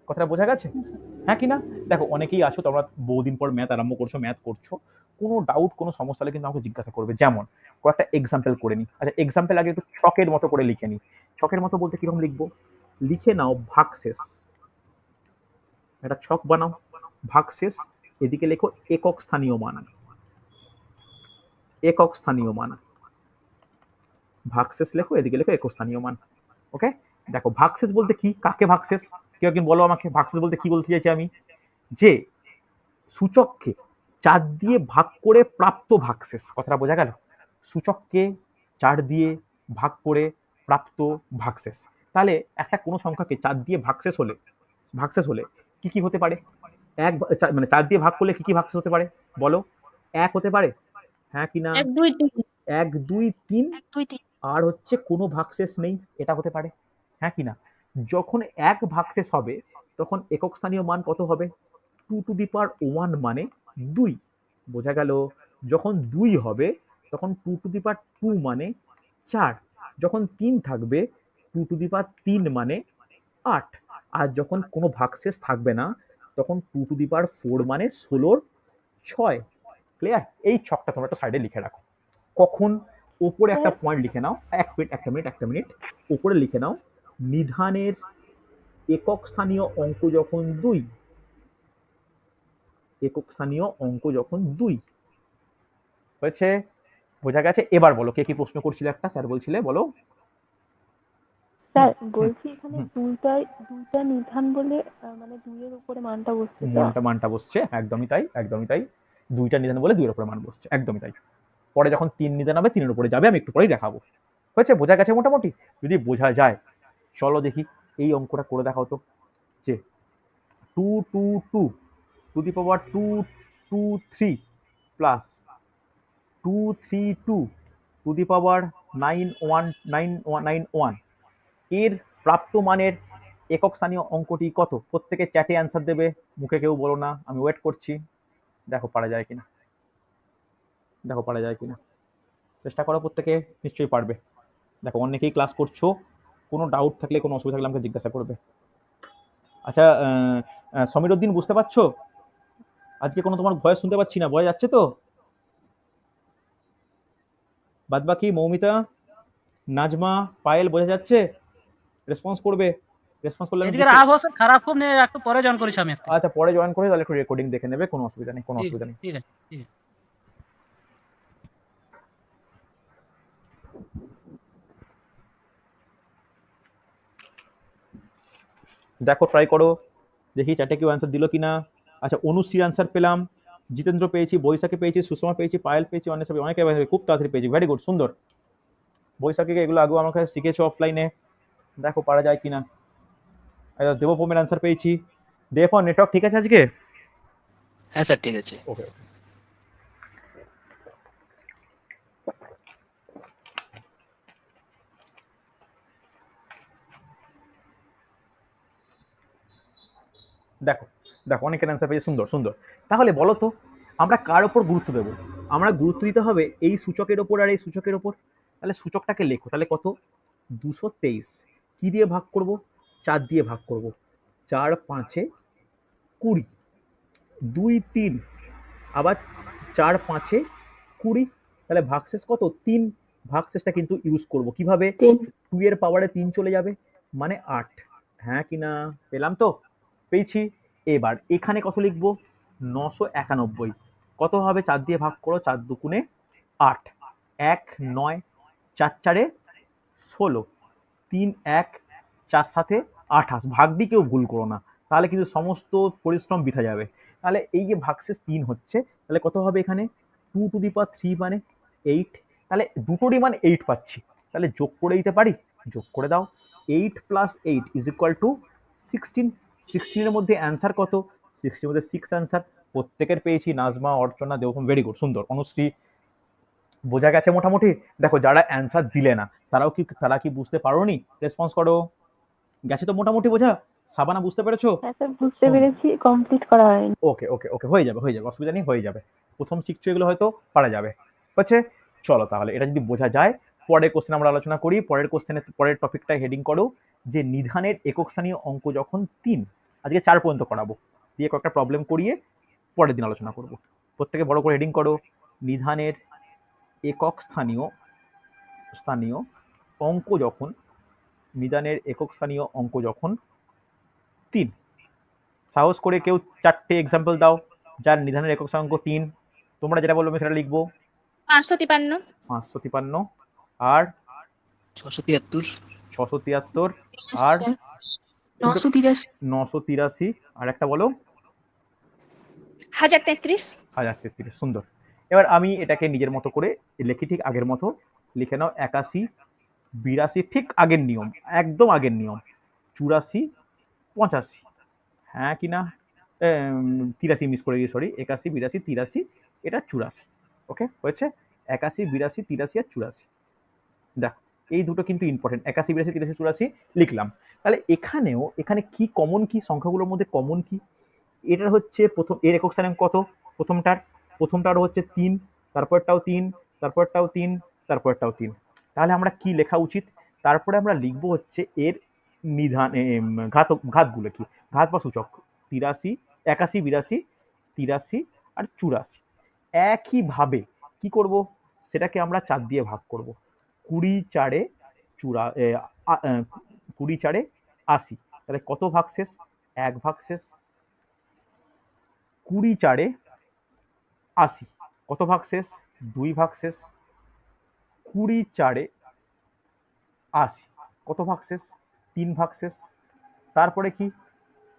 কথাটা বোঝা গেছে? হ্যাঁ কি না? দেখো অনেকেই আছো তোমরা বহুদিন পর ম্যাথ আরম্ভ করছো, ম্যাথ করছো, কোনো ডাউট কোনো সমস্যা হলে কিন্তু আমাকে জিজ্ঞাসা করবে। যেমন কয়েকটা এক্সাম্পল করে নিই। আচ্ছা এক্সাম্পল আগে একটু ছকের মতো করে লিখে নিই। ছকের মতো বলতে কিরকম লিখবো, লিখে নাও ভাগশেষ, একটা ছক বানাও, ভাগশেষ, এদিকে লেখো একক স্থানীয় মান, একক স্থানীয় মান, ভাগশেষ লেখো, এদিকে লেখো একক স্থানীয় মান। ওকে, দেখো ভাগশেষ বলতে কি, কাকে ভাগশেষ, কেউ একদিন বলো আমাকে, ভাগশেষ বলতে কি বলতে চাইছি আমি, যে সূচককে 4 দিয়ে ভাগ করে প্রাপ্ত ভাগশেষ। কথাটা বোঝা গেল? সূচককে 4 দিয়ে ভাগ করে প্রাপ্ত ভাগশেষ। তাহলে একটা কোনো সংখ্যাকে 4 দিয়ে ভাগশেষ হলে কি কি হতে পারে, মানে 4 দিয়ে ভাগ করলে কি কি ভাগশেষ হতে পারে বলো, 1 হতে পারে, হ্যাঁ কি না, 1 2 3 1 2 3, 1 2 3 আর হচ্ছে কোনো ভাগশেষ নেই, এটা হতে পারে, হ্যাঁ কি না। যখন 1 ভাগশেষ হবে তখন একক স্থানীয় মান কত হবে, 2 টু দি পাওয়ার 1 মানে 2। বোঝা গেল? যখন 2 হবে তখন 2 টু দি পাওয়ার 2 মানে 4। যখন 3 থাকবে 2 টু দি পাওয়ার 3 মানে 8। আর যখন কোনো ভাগশেষ থাকবে না তখন 2 টু দি পাওয়ার 4 মানে 16 6। ক্লিয়ার? এই ছকটা তোমরা একটা সাইডে লিখে রাখো। কখন, ওপরে একটা পয়েন্ট লিখে নাও, একটা মিনিট, ওপরে লিখে নাও, নিধানের একক স্থানীয় অঙ্ক যখন 2, একক স্থানীয় অঙ্ক যখন 2 হয়েছে। বোঝা গেছে? এবার বলো কে কি প্রশ্ন করছিলে, একটা স্যার বলছিলে, বলো। স্যার বলছি এখানে হুম। দুইটা নিধান বলে মানে 2 এর উপরে মানটা বসছে তো? মানটা বসছে, একদমই তাই, একদমই তাই। 2টা নিধান বলে 2 এর উপরে মান বসছে, একদমই তাই। পরে যখন 3 নিধান হবে 3 এর উপরে যাবে, আমি একটু পরেই দেখাবো। হয়েছে? বোঝা গেছে মোটামুটি? যদি বোঝা যায় চলো দেখি এই অঙ্কটা করে দেখাও তো, যে 2 2 2 two the power 2 2 3 plus 2 3 2 two the পাওয়ার 9 1 9 9 1 এর প্রাপ্ত মানের একক স্থানীয় অঙ্কটি কত? প্রত্যেকে চ্যাটে অ্যান্সার দেবে, মুখে কেউ বলো না, আমি ওয়েট করছি। দেখো পারা যায় কিনা, দেখো পারা যায় কিনা, চেষ্টা করো প্রত্যেকে, নিশ্চয়ই পারবে। দেখো অনেকেই ক্লাস করছো, কোনো ডাউট থাকলে কোনো অসুবিধা থাকলে আমাকে জিজ্ঞাসা করবে। আচ্ছা সমীর উদ্দিন বুঝতে পারছো? আজকে কোনো তোমার ভয়েস শুনতে পাচ্ছি না, বোঝা যাচ্ছে তো? বাদবাকি মৌমিতা, নাজমা, পায়েল বোঝা যাচ্ছে? রেসপন্স করবে, রেসপন্স করলে আমি এদিকে বুঝতে- আবহাওয়া খারাপ খুব নিয়ে একটু পরে জয়েন করেছি আমি আজকে। আচ্ছা পরে জয়েন করে তাহলে একটু রেকর্ডিং দেখে নেবে, কোনো অসুবিধা নেই, কোনো ঠিক অসুবিধা নেই। ঠিক আছে ঠিক আছে। দেখো ট্রাই করো, দেখি চারটে কেউ অ্যান্সার দিল কিনা। আচ্ছা অনুশ্রীর অ্যান্সার পেলাম, জিতেন্দ্র পেয়েছি, বৈশাখী পেয়েছি, সুষমা পেয়েছি, পায়েল পেয়েছি, অনেকে খুব তাড়াতাড়ি পেয়েছি, ভেরি গুড, সুন্দর। বৈশাখীকে এগুলো আগেও আমার কাছে শিখেছো অফলাইনে, দেখো পারা যায় কিনা। দেবপ্রমের অ্যান্সার পেয়েছি। দেবপ্রম নেটওয়ার্ক ঠিক আছে আজকে? হ্যাঁ স্যার ঠিক আছে। ওকে। দেখো দেখো অনেকের অ্যান্সার পেয়েছে, সুন্দর সুন্দর। তাহলে বলো তো আমরা কার ওপর গুরুত্ব দেবো? আমরা গুরুত্ব দিতে হবে এই সূচকের ওপর আর এই সূচকের ওপর। তাহলে সূচকটাকে লেখো, তাহলে কত? 223। কি দিয়ে ভাগ করব? 4 দিয়ে ভাগ করব। 4 5 20, 2 3, আবার 4 5 20। তাহলে ভাগশেষ কত? 3। ভাগশেষটা কিন্তু ইউজ করব কিভাবে? 2 এর পাওয়ারে 3 চলে যাবে, মানে 8। হ্যাঁ কিনা? পেলাম তো? পেয়েছি। এবার এখানে কত লিখবো? 991। কত হবে? 4 দিয়ে ভাগ করো, 4 দুগুণে 8, 1 9, 4 4 16, 3 1, 4 7 28। ভাগ দিয়ে কেউ ভুল করো না, তাহলে কিন্তু সমস্ত পরিশ্রম বৃথা যাবে। তাহলে এই যে ভাগশেষ 3 হচ্ছে, তাহলে কত হবে এখানে? 2 টু দি পাওয়ার 3 মানে 8। তাহলে দুটোরই মান 8 পাচ্ছি, তাহলে যোগ করে দিতে পারি, যোগ করে দাও। 8 প্লাস 8 ইজ ইকুয়াল টু 16। 16 এর মধ্যে অ্যান্সার কত? 16 এর মধ্যে 6 অ্যান্সার। প্রত্যেকের পেয়েছি, নাজমা, অর্চনা, দেবপ্রম, ভেরি গুড, সুন্দর। অনুশ্রী বোঝা গেছে মোটামুটি? দেখো যারা অ্যান্সার দিলে না তারা কি বুঝতে পারোনি? রেসপন্স করো। গেছে তো মোটামুটি বোঝা? সাবানা বুঝতে পেরেছো? হ্যাঁ স্যার বুঝতে পেরেছি, কমপ্লিট করা হয়নি। ওকে ওকে ওকে, হয়ে যাবে হয়ে যাবে, অসুবিধা নেই, হয়ে যাবে। প্রথম শিখছো এগুলো, হয়তো পারা যাবে। হচ্ছে, চলো তাহলে এটা যদি বোঝা যায়, পরের কোশ্চেন আমরা আলোচনা করি। পরের কোশ্চেনে পরের টপিকটা হেডিং করো যে নিধানের একক স্থানীয় অঙ্ক যখন 3, আজকে 4 পর্যন্ত করাবো, দিয়ে কয়েকটা প্রবলেম করিয়ে পরের দিন আলোচনা করব। প্রত্যেকে বড় করে হেডিং করো, নিধানের একক স্থানীয় স্থানীয় অঙ্ক যখন, নিদানের একক স্থানীয় অঙ্ক যখন 3। সাহস করে কেউ 4টে এক্সাম্পল দাও যার নিধানের একক স্থানাঙ্ক 3। তোমরা যেটা বলবে আমি সেটা লিখবো। 553, 553, আর 673, 673, আর 983, 983, আর একটা বলো 1033, 1033। সুন্দর। এবার আমি এটাকে নিজের মতো করে লিখি, ঠিক আগের মতো লিখে নাও। 81, 82, ঠিক আগের নিয়ম, একদম আগের নিয়ম। 84, 85, হ্যাঁ কি না? 83 মিস করে গিয়ে, সরি। 81, 82, 83, এটা 84। ওকে হয়েছে? 81, 82, 83 আর 84। দেখ এই দুটো কিন্তু ইম্পর্টেন্ট, 81, 82, 83, 84 লিখলাম। তাহলে এখানে কি কমন, কি সংখ্যাগুলোর মধ্যে কমন কি? এটার হচ্ছে প্রথম, এর একক স্থানাঙ্ক কত? প্রথমটার হচ্ছে 3, তারপরটাও 3, তারপরটাও 3, তারপরটাও 3। তাহলে আমরা কি লেখা উচিত? তারপরে আমরা লিখবো হচ্ছে এর নিধান, ঘাতগুলো কি, ঘাত বা সূচক। 83, 81, 82, 83 আর 84। একইভাবে কি করব? সেটাকে আমরা 4 দিয়ে ভাগ করব। 20 4 20 4 80। তাহলে কত ভাগশেষ? 1 ভাগশেষ। 20 4 80, কত ভাগশেষ? 2 ভাগশেষ। 20 4 80, কত ভাগশেষ? 3 ভাগশেষ। তারপরে কি?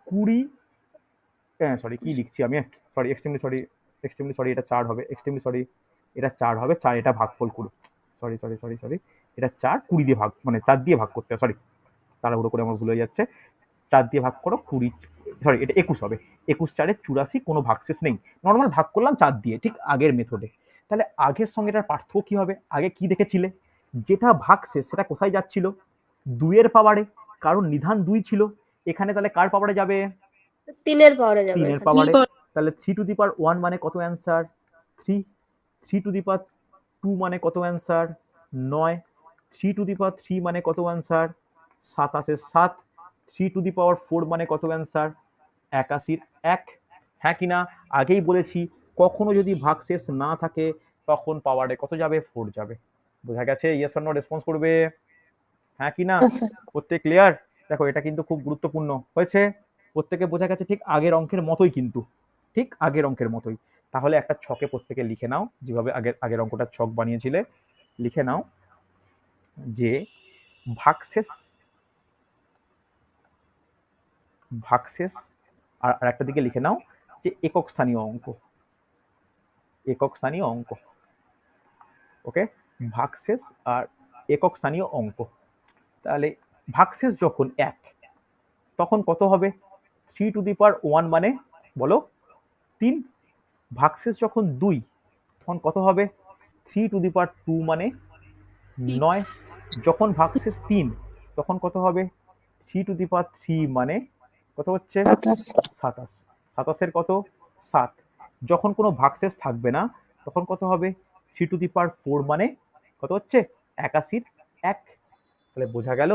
20, সরি কি লিখছি আমি, সরি, এক্সট্রিমলি সরি, এটা 4 হবে, এক্সট্রিমলি সরি, এটা 4 হবে, 4 এটা ভাগফল 20, সরি সরি সরি সরি, এটা 4 20 দিয়ে ভাগ, মানে 4 দিয়ে ভাগ করতে হবে, সরি তাড়াহুড়ো করে আমার ভুল হয়ে যাচ্ছে। 4 দিয়ে ভাগ করো 20, সরি এটা 21 হবে। 21 4 84, কোনো ভাগশেষ নেই, নর্মাল ভাগ করলাম 4 দিয়ে, ঠিক আগের মেথডে। তাহলে আগের সঙ্গে এটার পার্থক্য কি হবে? আগে কি দেখেছিলে? যেটা ভাগশেষ সেটা কোথায় যাচ্ছিল? 2 এর পাওয়ারে, কারণ নিধান 2 ছিল। এখানে তাহলে কার পাওয়ারে যাবে? 3 এর পাওয়ারে যাবে 3 এর এখানে। পাওয়ারে। তাহলে 3 টু দি পাওয়ার 1 মানে কত অ্যান্সার? 3। 3 টু দি পাওয়ার 2 মানে কত অ্যান্সার? 9। 3 টু দি পাওয়ার 3 মানে কত অ্যান্সার? 27 7। 3 টু দি পাওয়ার 4 মানে কত অ্যান্সার? 81 1। হ্যাঁ কিনা? আগেই বলেছি কখনো যদি ভাগশেষ না থাকে তখন পাওয়ারে কত যাবে? 4 যাবে। বোঝা গেছে? ইয়েস অর নো রেসপন্স করবে, হ্যাঁ কি না? প্রত্যেক ক্লিয়ার? দেখো এটা কিন্তু খুব গুরুত্বপূর্ণ হয়েছে, প্রত্যেকে বোঝা গেছে ঠিক আগের অঙ্কের মতোই, কিন্তু ঠিক আগের অঙ্কের মতোই। তাহলে একটা ছকে প্রত্যেকে লিখে নাও, যেভাবে আগের আগের অঙ্কটা ছক বানিয়েছিলে লিখে নাও যে ভাগশেষ, ভাগশেষ, আর আরেকটা দিকে লিখে নাও যে একক স্থানীয় অঙ্ক, একক স্থানীয় অঙ্ক। ওকে, ভাগশেষ আর একক স্থানীয় অঙ্ক। তাহলে ভাগশেষ যখন 1 তখন কত হবে? 3^1 মানে বলো 3। ভাগশেষ যখন 2 তখন কত হবে? 3^2 মানে 9। যখন ভাগশেষ 3 তখন কত হবে? 3^3 মানে কত হচ্ছে? 27। 27-এর কত? 7। যখন কোনো ভাগশেষ থাকবে না তখন কত হবে? 3^4 মানে কত হচ্ছে? 81-র 1। তাহলে বোঝা গেল?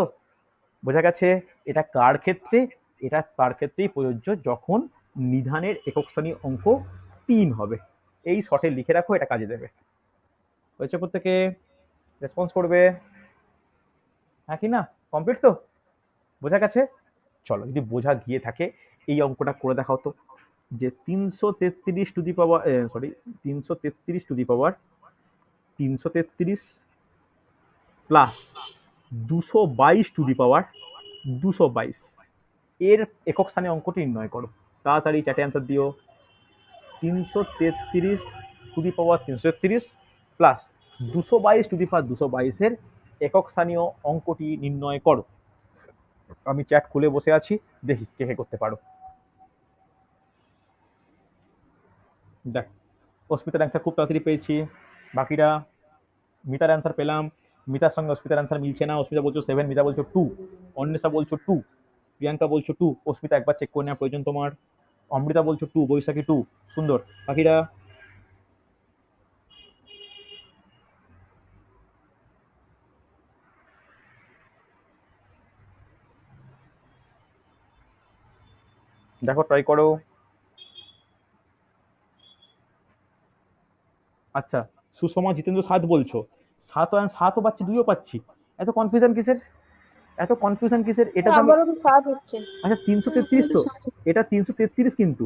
বোঝা গেছে এটা কার ক্ষেত্রে? এটা তার ক্ষেত্রেই প্রযোজ্য যখন নিধানের একক স্থানীয় অঙ্ক 3 হবে। এই শর্টে লিখে রাখো, এটা কাজে দেবে। হয়েছে? প্রত্যেকে রেসপন্স করবে হ্যাঁ কি না? কমপ্লিট তো? বোঝা গেছে? চলো, যদি বোঝা গিয়ে থাকে এই অঙ্কটা করে দেখাও তো, যে 333 to the power 333 to the power 333 plus 222 to the power 222 এর একক স্থানে অঙ্কটি নির্ণয় করো। তাড়াতাড়ি চ্যাটে অ্যান্সার দিও। 333 to the power 333 plus 222 to the power 222 এর একক স্থানীয় অঙ্কটি নির্ণয় করো। আমি চ্যাট খুলে বসে আছি, দেখি কে কে করতে পারো। দেখ, অস্মিতার অ্যান্সার খুব তাড়াতাড়ি পেয়েছি। বাকিরা, মিতার অ্যান্সার পেলাম, মিতার সঙ্গে অস্মিতার অ্যান্সার মিলছে না। অস্মিতা বলছো 7, মিতা বলছো 2, অন্বেষা বলছো 2, প্রিয়াঙ্কা বলছো 2। অস্মিতা একবার চেক করে নেওয়া প্রয়োজন তোমার। অমৃতা বলছো 2, বৈশাখী 2। সুন্দর। বাকিরা? দেখো, ট্রাই করো। আচ্ছা, সুষমা জিতেন্দ্র 7 বলছো। 7ও পাচ্ছি, 2ও পাচ্ছি। এত কনফিউশন কিসের? এত কনফিউশন কিসের? এটা তো আমি, আমারও তো 7 হচ্ছে। আচ্ছা 333 তো, এটা 333 কিন্তু,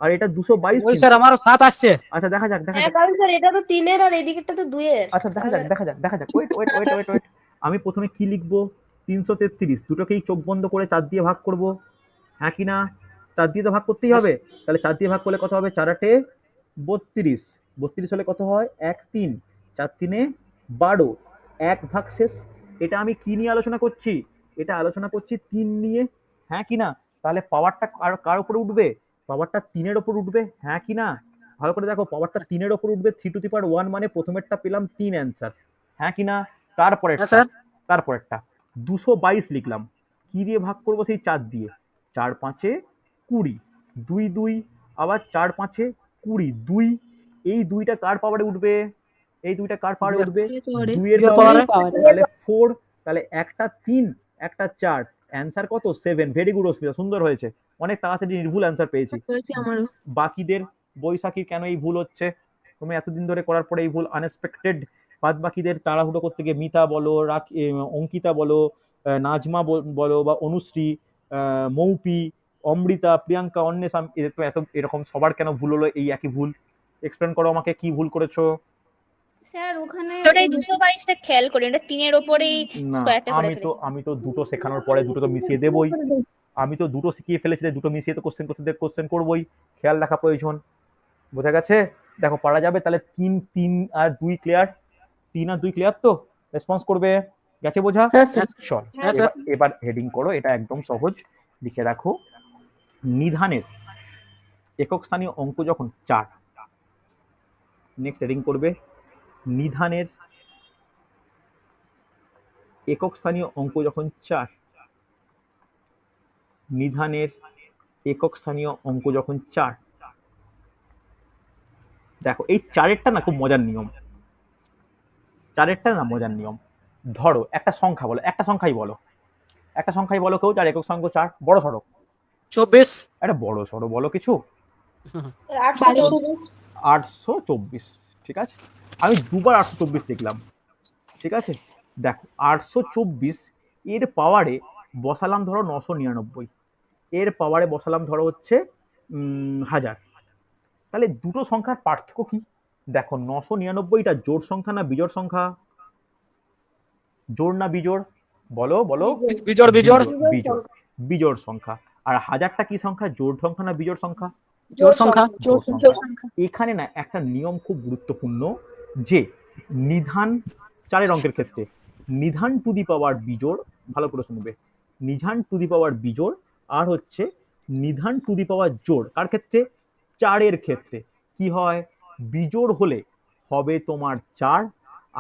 আর এটা 222 ওই কিন্তু। স্যার আমারও 7 আসছে। আচ্ছা দেখা যাক, দেখা হ্যাঁ, যাক। কারণ স্যার এটা তো 3 এর আর এদিকেরটা তো 2 এর। আচ্ছা দেখা যাক, দেখা যাক, দেখা যাক। Wait wait wait wait wait. আমি প্রথমে কি লিখবো? 333 দুটোকেই চোখ বন্ধ করে 4 দিয়ে ভাগ করব, হ্যাঁ কি না? 4 দিয়ে তো ভাগ করতেই হবে। তাহলে 4 দিয়ে ভাগ করলে কত হবে? 4 8 32। 32 হলে কত হয়? 1 3, 4 3 12, 1 ভাগ শেষ। এটা আমি কি নিয়ে আলোচনা করছি? এটা আলোচনা করছি 3 নিয়ে, হ্যাঁ কি না? তাহলে পাওয়ারটা কার উপরে উঠবে? পাওয়ারটা 3 এর উপর উঠবে, হ্যাঁ কি না? ভালো করে দেখো, পাওয়ারটা 3 এর উপর উঠবে। 3^1 মানে প্রথমেরটা পেলাম 3 অ্যান্সার, হ্যাঁ কি না? হ্যাঁ স্যার। তারপরেরটা 222 লিখলাম। কি দিয়ে ভাগ করবো? সেই 4 দিয়ে। 4 5 20, 2 2, আবার 4 5 20, 2। এই 2টা কার পাওয়ারে উঠবে? এই 2টা কার পাওয়ারে উঠবে? 2 এর পাওয়ারে। তাহলে 4, তাহলে একটা 3 একটা 4, অ্যান্সার কত? 7। ভেরি গুড অস্মিতা, সুন্দর হয়েছে, অনেক তাড়াতাড়ি নির্ভুল অ্যান্সার পেয়েছি। বাকিদের, বৈশাখীর কেন এই ভুল হচ্ছে? তুমি এতদিন ধরে করার পরে এই ভুল আনএক্সপেক্টেড। বাদ বাকিদের তাড়াহুড়ো করতে গিয়ে মিতা বলো, অঙ্কিতা বলো, নাজমা বলো, বা অনুশ্রী, মৌপি, অমৃতা, প্রিয়াঙ্কা, অন্বেষা, এদের তো এত এরকম সবার কেন ভুল হলো? এই একই ভুল। এক্সপ্লেন করো আমাকে, কি ভুল করেছো? স্যার ওখানে ওটাই 222টা খেয়াল করি, এটা 3 এর উপরেই না, স্কয়ারটা করে ফেলেছি। আমি তো দুটো শেখানোর পরে দুটো তো মিশিয়ে দেবই। আমি তো দুটো শিখিয়ে ফেলেছি, দুটো মিশিয়ে তো কোশ্চেন করবোই। খেয়াল রাখা প্রয়োজন। বোঝা গেছে? দেখো পারা যাবে। তাহলে 3 আর 2 ক্লিয়ার। 3 আর 2 ক্লিয়ার তো? রেসপন্স করবে। গেছে বোঝা? চল, হ্যাঁ স্যার। এবার হেডিং করো, এটা একদম সহজ। লিখে রাখো, নিধানের একক স্থানীয় অঙ্ক যখন 4। নেক্সট হেডিং করবে, নিধানের একক স্থানীয় অঙ্ক যখন 4। নিধানের একক স্থানীয় অঙ্ক যখন 4। দেখো এই 4-এরটা না খুব মজার নিয়ম। 4-এরটা না মজার নিয়ম। ধরো একটা সংখ্যা বলো, একটা সংখ্যাই বলো, একটা সংখ্যাই বলো কেউ, যার একক সংখ্যা 4, বড় সড়ো। 24। একটা বড় সড়ো বলো কিছু। 824। 824, ঠিক আছে। আমি দুবার 824 লিখলাম, ঠিক আছে। দেখো 824 এর পাওয়ারে বসালাম ধরো 999, এর পাওয়ারে বসালাম ধরো হচ্ছে 1000। তাহলে দুটো সংখ্যার পার্থক্য কি? দেখো 999টা জোড় সংখ্যা না বিজোড় সংখ্যা? জোড় না বিজোড়? বলো বলো। বিজোড় বিজোড় বিজোড়, বিজোড় সংখ্যা। আর 1000টা কি সংখ্যা? জোড় সংখ্যা না বিজোড় সংখ্যা? জোড় সংখ্যা জোড় জোড় সংখ্যা। সংখ্যা। এখানে না একটা নিয়ম খুব গুরুত্বপূর্ণ, যে নিধান 4 অঙ্কের ক্ষেত্রে নিধান টু দি পাওয়ার বিজোড়, ভালো করে শুনবে, নিধান টু দি পাওয়ার বিজোড় আর হচ্ছে নিধান টু দি পাওয়ার জোড় কার ক্ষেত্রে? 4 ক্ষেত্রে কি হয়? বিজোড় হলে হবে তোমার 4,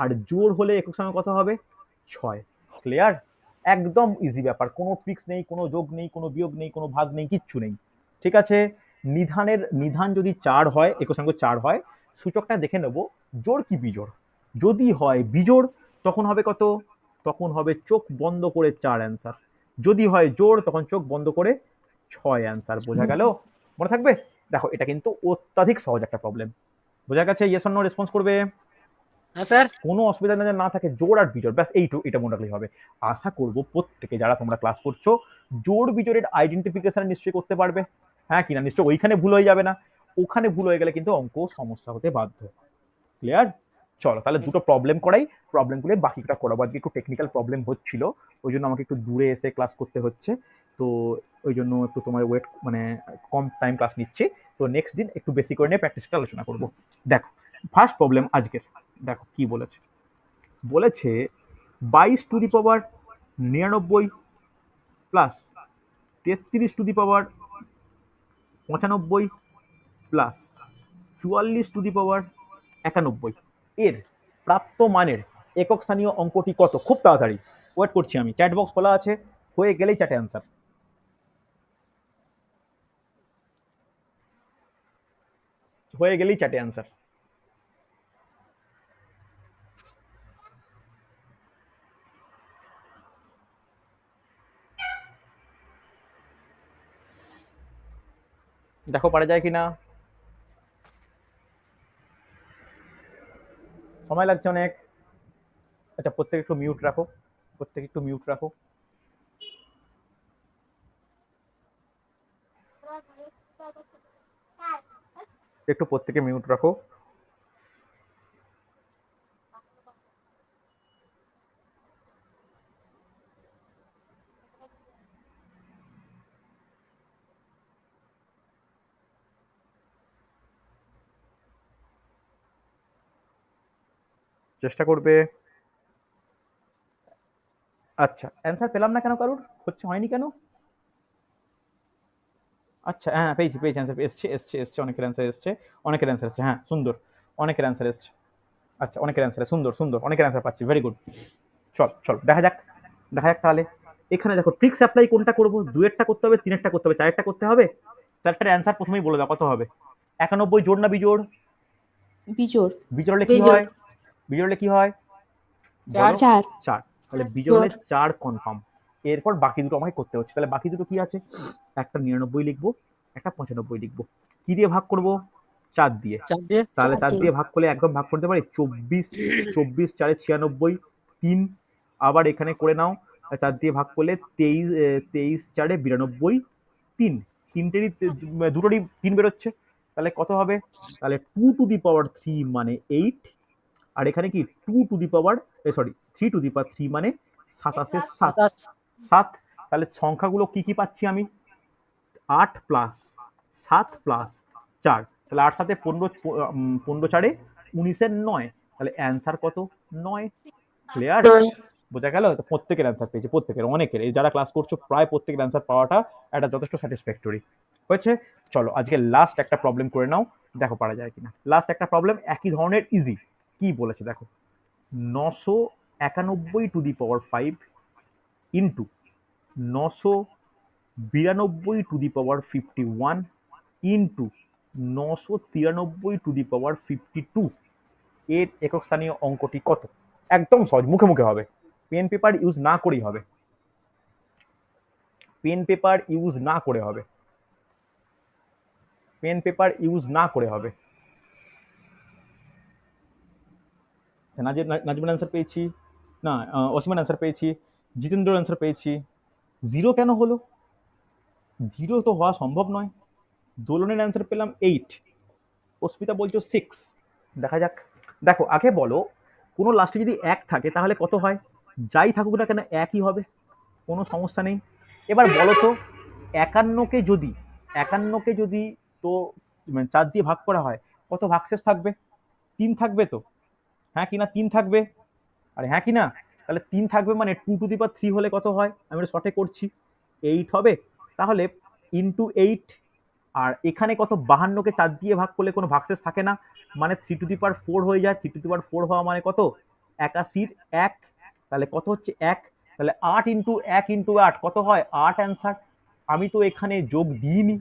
আর জোড় হলে একক সংখ্যা কত হবে? 6। ক্লিয়ার? একদম ইজি ব্যাপার, কোনো ট্রিক্স নেই, কোনো যোগ নেই, কোনো বিয়োগ নেই, কোনো ভাগ নেই, কিচ্ছু নেই। ঠিক আছে? নিধান যদি 4 হয়, একক সংখ্যা 4 হয়, সূচকটা দেখে নেব জোড় কি বিজোড়। যদি হয় বিজোড় তখন হবে কত? তখন হবে চোখ বন্ধ করে 4 অ্যান্সার। যদি হয় জোড় তখন চোখ বন্ধ করে 6 অ্যান্সার। বোঝা গেল? মনে থাকবে? দেখো এটা কিন্তু অত্যাধিক সহজ একটা প্রবলেম। বোঝা গেছে? ইয়েস অর নো রেসপন্স করবে। হ্যাঁ স্যার কোনো অসুবিধা না থাকে, জোড় আর বিজোড়, ব্যাস এটা মনে রাখলেই হবে। আশা করব প্রত্যেকে যারা তোমরা ক্লাস করছো জোড় বিজোড়ের আইডেন্টিফিকেশন নিশ্চয়ই করতে পারবে, হ্যাঁ কিনা? নিশ্চয়ই ওইখানে ভুল হয়ে যাবে না, ওখানে ভুল হয়ে গেলে কিন্তু অঙ্ক সমস্যা হতে বাধ্য। ক্লিয়ার? চলো তাহলে দুটো প্রবলেম করাই, প্রবলেমগুলো বাকিটা করাবো। আজকে একটু টেকনিক্যাল প্রবলেম হচ্ছিল, ওই জন্য আমাকে একটু দূরে এসে ক্লাস করতে হচ্ছে, তো ওই জন্য একটু তোমার ওয়েট মানে কম টাইম ক্লাস নিচ্ছি। তো নেক্সট দিন একটু বেশি করে নিয়ে প্র্যাকটিসটা আলোচনা করব। দেখো ফার্স্ট প্রবলেম আজকের, দেখো কি বলেছে। বলেছে 22 to the power 99 plus 33 to the power 95 plus 44 to the power 91 এর প্রাপ্ত মানের একক স্থানীয় অঙ্কটি কত? খুব তাড়াতাড়ি, ওয়েট করছি আমি, চ্যাট বক্স খোলা আছে, হয়ে গেলেই চ্যাটে অ্যান্সার। হয়ে গেলেই চ্যাটে অ্যান্সার। দেখো পারা যায় কিনা, সময় লাগছে অনেক। আচ্ছা প্রত্যেকে একটু মিউট রাখো, প্রত্যেকে একটু মিউট রাখো। একটু প্রত্যেকে মিউট রাখো। চেষ্টা করবে। আচ্ছা অ্যান্সার পেলাম না কেন কারোর? হয়নি কেন? আচ্ছা হ্যাঁ পেয়েছি অ্যান্সার এসছে অনেকের অ্যান্সার এসছে, অনেকের অ্যান্সার এসছে, হ্যাঁ সুন্দর, অনেকের অ্যান্সার এসছে। আচ্ছা অনেকের অ্যান্সার, সুন্দর অনেকের অ্যান্সার পাচ্ছি, ভেরি গুড। চল দেখা যাক তাহলে। এখানে দেখো ট্রিক্স অ্যাপ্লাই কোনটা করবো? 2-এরটা করতে হবে, 3-এরটা করতে হবে, 4-এরটা করতে হবে। 4টার অ্যান্সার প্রথমেই বলে দাও কত হবে। 91 জোড় না বিজোড়? বিজোড়। বিজোড় হলে কি হয়? বিজোড় হলে কি হয়? 4 4। তাহলে বিজোড় হলে 4 কনফার্ম। এরপর বাকি দুটো আমাকে করতে হচ্ছে। তাহলে বাকি দুটো কি আছে? একটা 99 লিখবো, একটা 95 লিখবো। কি দিয়ে ভাগ করব? 4 দিয়ে। তাহলে 4 দিয়ে ভাগ করলে একদম ভাগ করতে পারি। 24 4 96, 3 আবার এখানে করে নাও, 4 দিয়ে ভাগ করলে 23 4 92, 3 তিনটেরই দুটোরই 3 বেরোচ্ছে। তাহলে কত হবে? তাহলে 2 টু দি পাওয়ার 3 মানে 8, আর এখানে কি 2 two the power 3 two the পাওয়ার 3 মানে 27 7। তাহলে সংখ্যাগুলো কি কি পাচ্ছি আমি? 8 প্লাস 7 প্লাস 4, তাহলে 8 7 15, 15 4 19 9। তাহলে অ্যান্সার কত? 9। ক্লিয়ার? বোঝা গেল? তো প্রত্যেকের অ্যান্সার পেয়েছে, প্রত্যেকের, অনেকের, এই যারা ক্লাস করছো প্রায় প্রত্যেকের অ্যান্সার পাওয়াটা এটা যথেষ্ট স্যাটিসফ্যাক্টরি হয়েছে। চলো আজকে লাস্ট একটা প্রবলেম করে নাও, দেখো পারা যায় কিনা। লাস্ট একটা প্রবলেম একই ধরনের, ইজি। কি বলেছে দেখো, 991 to the power 5 into 992 to the power 51 into 993 to the power 52 এর একক স্থানীয় অঙ্কটি কত? একদম সহজ, মুখে মুখে হবে, পেন পেপার ইউজ না করেই হবে, পেন পেপার ইউজ না করে হবে, পেন পেপার ইউজ না করে হবে। নাজিমের অ্যান্সার পেয়েছি, না অসীমের অ্যান্সার পেয়েছি, জিতেন্দ্রর অ্যান্সার পেয়েছি, জিরো কেন হলো? জিরো তো হওয়া সম্ভব নয়। দোলনের অ্যান্সার পেলাম 8, অস্মিতা বলছো 6। দেখা যাক। দেখো আগে বলো, কোনো লাস্টে যদি 1 থাকে তাহলে কত হয়? যাই থাকুক না কেন একই হবে, কোনো সমস্যা নেই। এবার বলো তো 51কে যদি তো 4 দিয়ে ভাগ করা হয় কত ভাগশেষ থাকবে? 3 থাকবে তো, হ্যাঁ কি না? 3 থাকবে, আরে হ্যাঁ কি না? তাহলে 3 থাকবে মানে 2 টু দি পাওয়ার 3 হলে কত হয়? আমি এটা শর্টে করছি, 8 হবে। তাহলে ইন্টু 8, আর এখানে কত? 52কে 4 দিয়ে ভাগ করলে কোনো ভাগশেষ থাকে না, মানে 3 টু দি পাওয়ার 4 হয়ে যায়। 3 টু দি পাওয়ার 4 হওয়া মানে কত? 81 1, তাহলে কত হচ্ছে? 1। তাহলে 8 ইন্টু 1 ইন্টু 8 কত হয়? 8 অ্যান্সার। আমি তো এখানে যোগ দিইনি,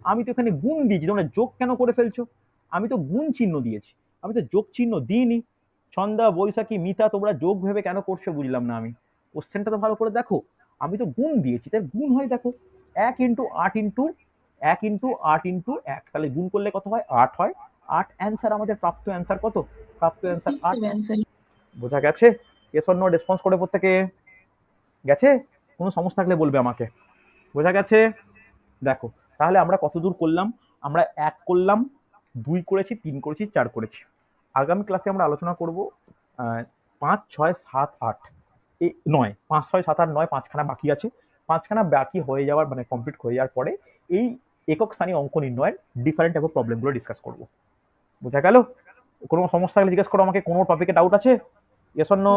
আমি তো এখানে গুণ দিয়েছি। তোমরা যোগ কেন করে ফেলছো? আমি তো গুণ চিহ্ন দিয়েছি, আমি তো যোগ চিহ্ন দিইনি। ছন্দা, বৈশাখী, মিতা, তোমরা যোগ ভেবে কেন করছো বুঝলাম না আমি। কোশ্চেনটা তো ভালো করে দেখো, আমি তো গুণ দিয়েছি, তাই গুণ হয় দেখো। 1 ইন্টু 8 ইন্টু 1 ইন্টু 8 ইন্টু 1, তাহলে গুণ করলে কত হয়? 8 হয়। 8 অ্যান্সার, আমাদের প্রাপ্ত অ্যান্সার কত? প্রাপ্ত অ্যান্সার 8। বোঝা গেছে? এস অর নো রেসপন্স করে প্রত্যেকে গেছে? কোনো সমস্যা থাকলে বলবে আমাকে। বোঝা গেছে? দেখো তাহলে আমরা কত দূর করলাম? আমরা 1 করলাম, 2 করেছি, 3 করেছি, 4 করেছি। আগামী ক্লাসে আমরা আলোচনা করব 5 6 7 8 9, 5 6 7 8 9, 5খানা বাকি আছে। 5খানা বাকি হয়ে যাওয়ার মানে কমপ্লিট হয়ে যাওয়ার পরে এই একক স্থানীয় অঙ্ক নির্ণয়ের ডিফারেন্ট টাইপ অফ প্রবলেমগুলো ডিসকাস করব। বোঝা গেল? কোনো সমস্যা থাকলে জিজ্ঞেস করো আমাকে। কোনো টপিকে ডাউট আছে? Yes or no?